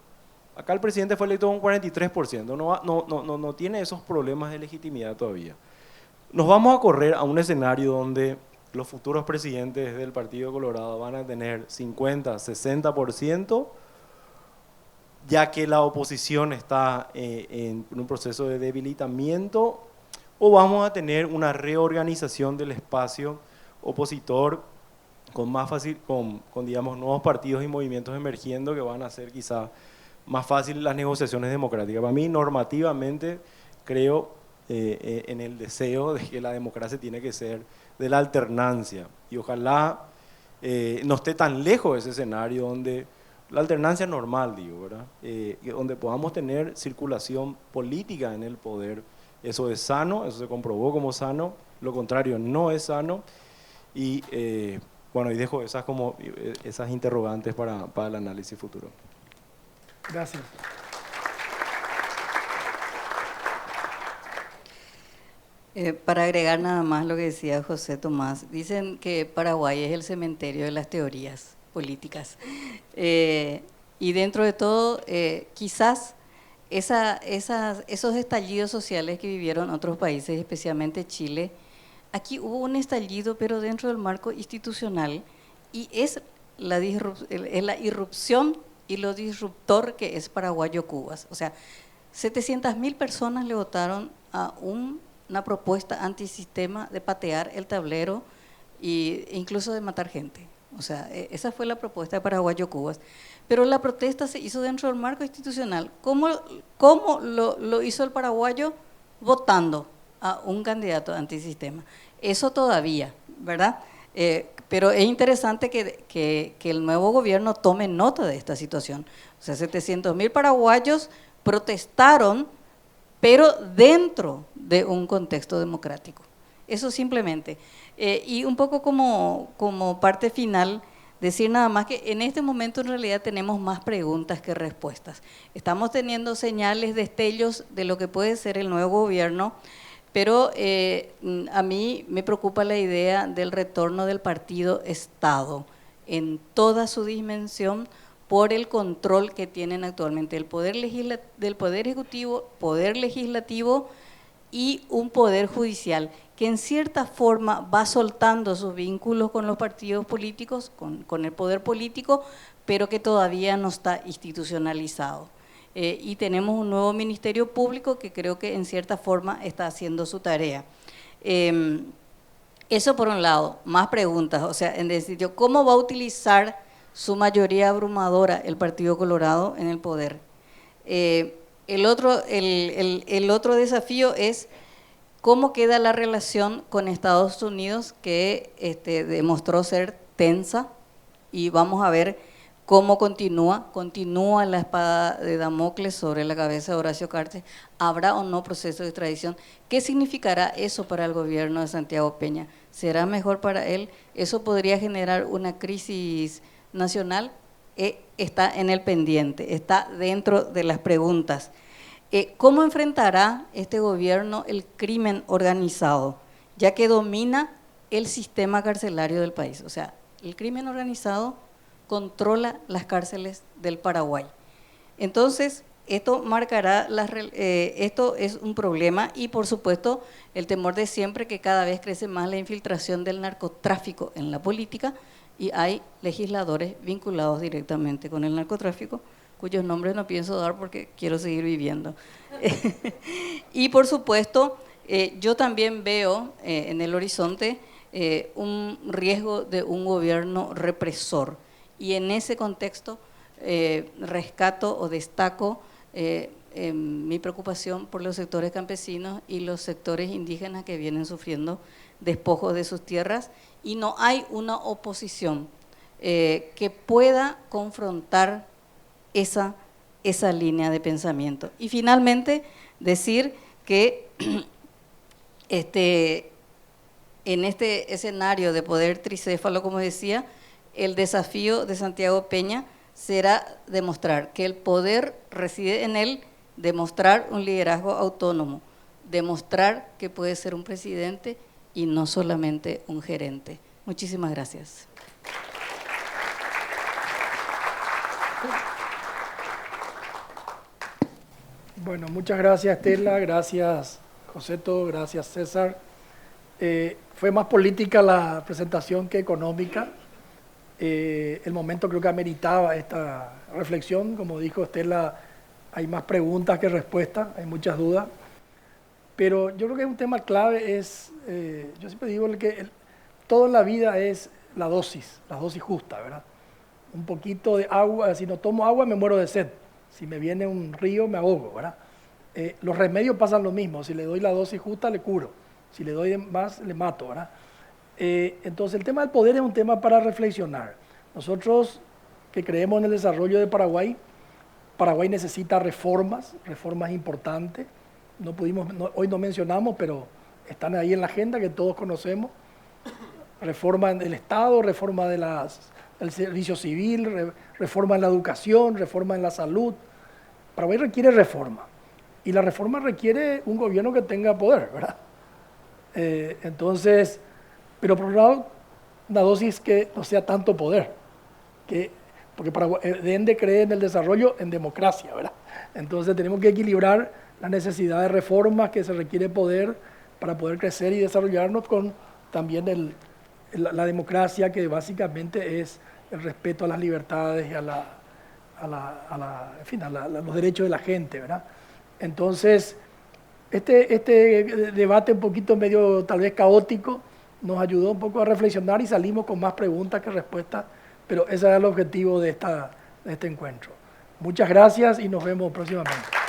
Acá el presidente fue electo con 43%. No tiene esos problemas de legitimidad todavía. Nos vamos a correr a un escenario donde los futuros presidentes del Partido Colorado van a tener 50, 60%, ya que la oposición está en un proceso de debilitamiento, o vamos a tener una reorganización del espacio opositor con más fácil, con digamos nuevos partidos y movimientos emergiendo que van a hacer quizá más fácil las negociaciones democráticas. Para mí, normativamente, creo en el deseo de que la democracia tiene que ser de la alternancia y ojalá no esté tan lejos de ese escenario donde la alternancia normal, digo, ¿verdad? Donde podamos tener circulación política en el poder. Eso es sano, eso se comprobó como sano, lo contrario no es sano y bueno, y dejo esas interrogantes para el análisis futuro. Gracias. Para agregar nada más lo que decía José Tomás, dicen que Paraguay es el cementerio de las teorías políticas. Y dentro de todo, quizás esos estallidos sociales que vivieron otros países, especialmente Chile, aquí hubo un estallido, pero dentro del marco institucional, y es la irrupción y lo disruptor que es Paraguayo Cubas. O sea, 700.000 personas le votaron a una propuesta antisistema de patear el tablero e incluso de matar gente. O sea, esa fue la propuesta de Paraguayo Cubas. Pero la protesta se hizo dentro del marco institucional. ¿Cómo lo hizo el paraguayo? Votando a un candidato antisistema. Eso todavía, ¿verdad? Pero es interesante que el nuevo gobierno tome nota de esta situación. O sea, 700.000 paraguayos protestaron, pero dentro de un contexto democrático. Eso simplemente. Y un poco como parte final, decir nada más que en este momento en realidad tenemos más preguntas que respuestas. Estamos teniendo señales, destellos de lo que puede ser el nuevo gobierno, pero a mí me preocupa la idea del retorno del partido-Estado en toda su dimensión por el control que tienen actualmente del Poder Ejecutivo, Poder Legislativo y un Poder Judicial que en cierta forma va soltando sus vínculos con los partidos políticos, con el poder político, pero que todavía no está institucionalizado. Y tenemos un nuevo Ministerio Público que creo que en cierta forma está haciendo su tarea. Eso por un lado, más preguntas, o sea, en decir, ¿cómo va a utilizar su mayoría abrumadora el Partido Colorado en el poder? El otro desafío es cómo queda la relación con Estados Unidos, que demostró ser tensa y vamos a ver cómo continúa la espada de Damocles sobre la cabeza de Horacio Cartes. ¿Habrá o no proceso de extradición? ¿Qué significará eso para el gobierno de Santiago Peña? ¿Será mejor para él? ¿Eso podría generar una crisis nacional? Está en el pendiente, está dentro de las preguntas. ¿Cómo enfrentará este gobierno el crimen organizado, ya que domina el sistema carcelario del país? O sea, el crimen organizado controla las cárceles del Paraguay. Entonces, esto marcará, esto es un problema y por supuesto el temor de siempre que cada vez crece más la infiltración del narcotráfico en la política y hay legisladores vinculados directamente con el narcotráfico, cuyos nombres no pienso dar porque quiero seguir viviendo. Y por supuesto, yo también veo en el horizonte un riesgo de un gobierno represor. Y en ese contexto rescato o destaco mi preocupación por los sectores campesinos y los sectores indígenas que vienen sufriendo despojos de sus tierras y no hay una oposición que pueda confrontar esa línea de pensamiento. Y finalmente decir que en este escenario de poder tricéfalo, como decía, el desafío de Santiago Peña será demostrar que el poder reside en él, demostrar un liderazgo autónomo, demostrar que puede ser un presidente y no solamente un gerente. Muchísimas gracias. Bueno, muchas gracias Estela, gracias Joseto, gracias César. Fue más política la presentación que económica. El momento creo que ameritaba esta reflexión. Como dijo Estela, hay más preguntas que respuestas, hay muchas dudas. Pero yo creo que un tema clave es, yo siempre digo que todo en la vida es la dosis justa, ¿verdad? Un poquito de agua, si no tomo agua me muero de sed. Si me viene un río me ahogo, ¿verdad? Los remedios pasan lo mismo, si le doy la dosis justa le curo, si le doy más le mato, ¿verdad? Entonces el tema del poder es un tema para reflexionar. Nosotros que creemos en el desarrollo de Paraguay, Paraguay necesita reformas importantes, hoy no mencionamos, pero están ahí en la agenda que todos conocemos, reforma del Estado, reforma del servicio civil, reforma en la educación, reforma en la salud. Paraguay requiere reforma y la reforma requiere un gobierno que tenga poder, ¿verdad? Entonces, pero por un lado, una dosis que no sea tanto poder, porque Ende cree en el desarrollo en democracia, ¿verdad? Entonces tenemos que equilibrar la necesidad de reformas que se requiere poder para poder crecer y desarrollarnos con también la democracia, que básicamente es el respeto a las libertades y a los derechos de la gente, ¿verdad? Entonces, este debate un poquito medio tal vez caótico nos ayudó un poco a reflexionar y salimos con más preguntas que respuestas, pero ese era el objetivo de este encuentro. Muchas gracias y nos vemos próximamente.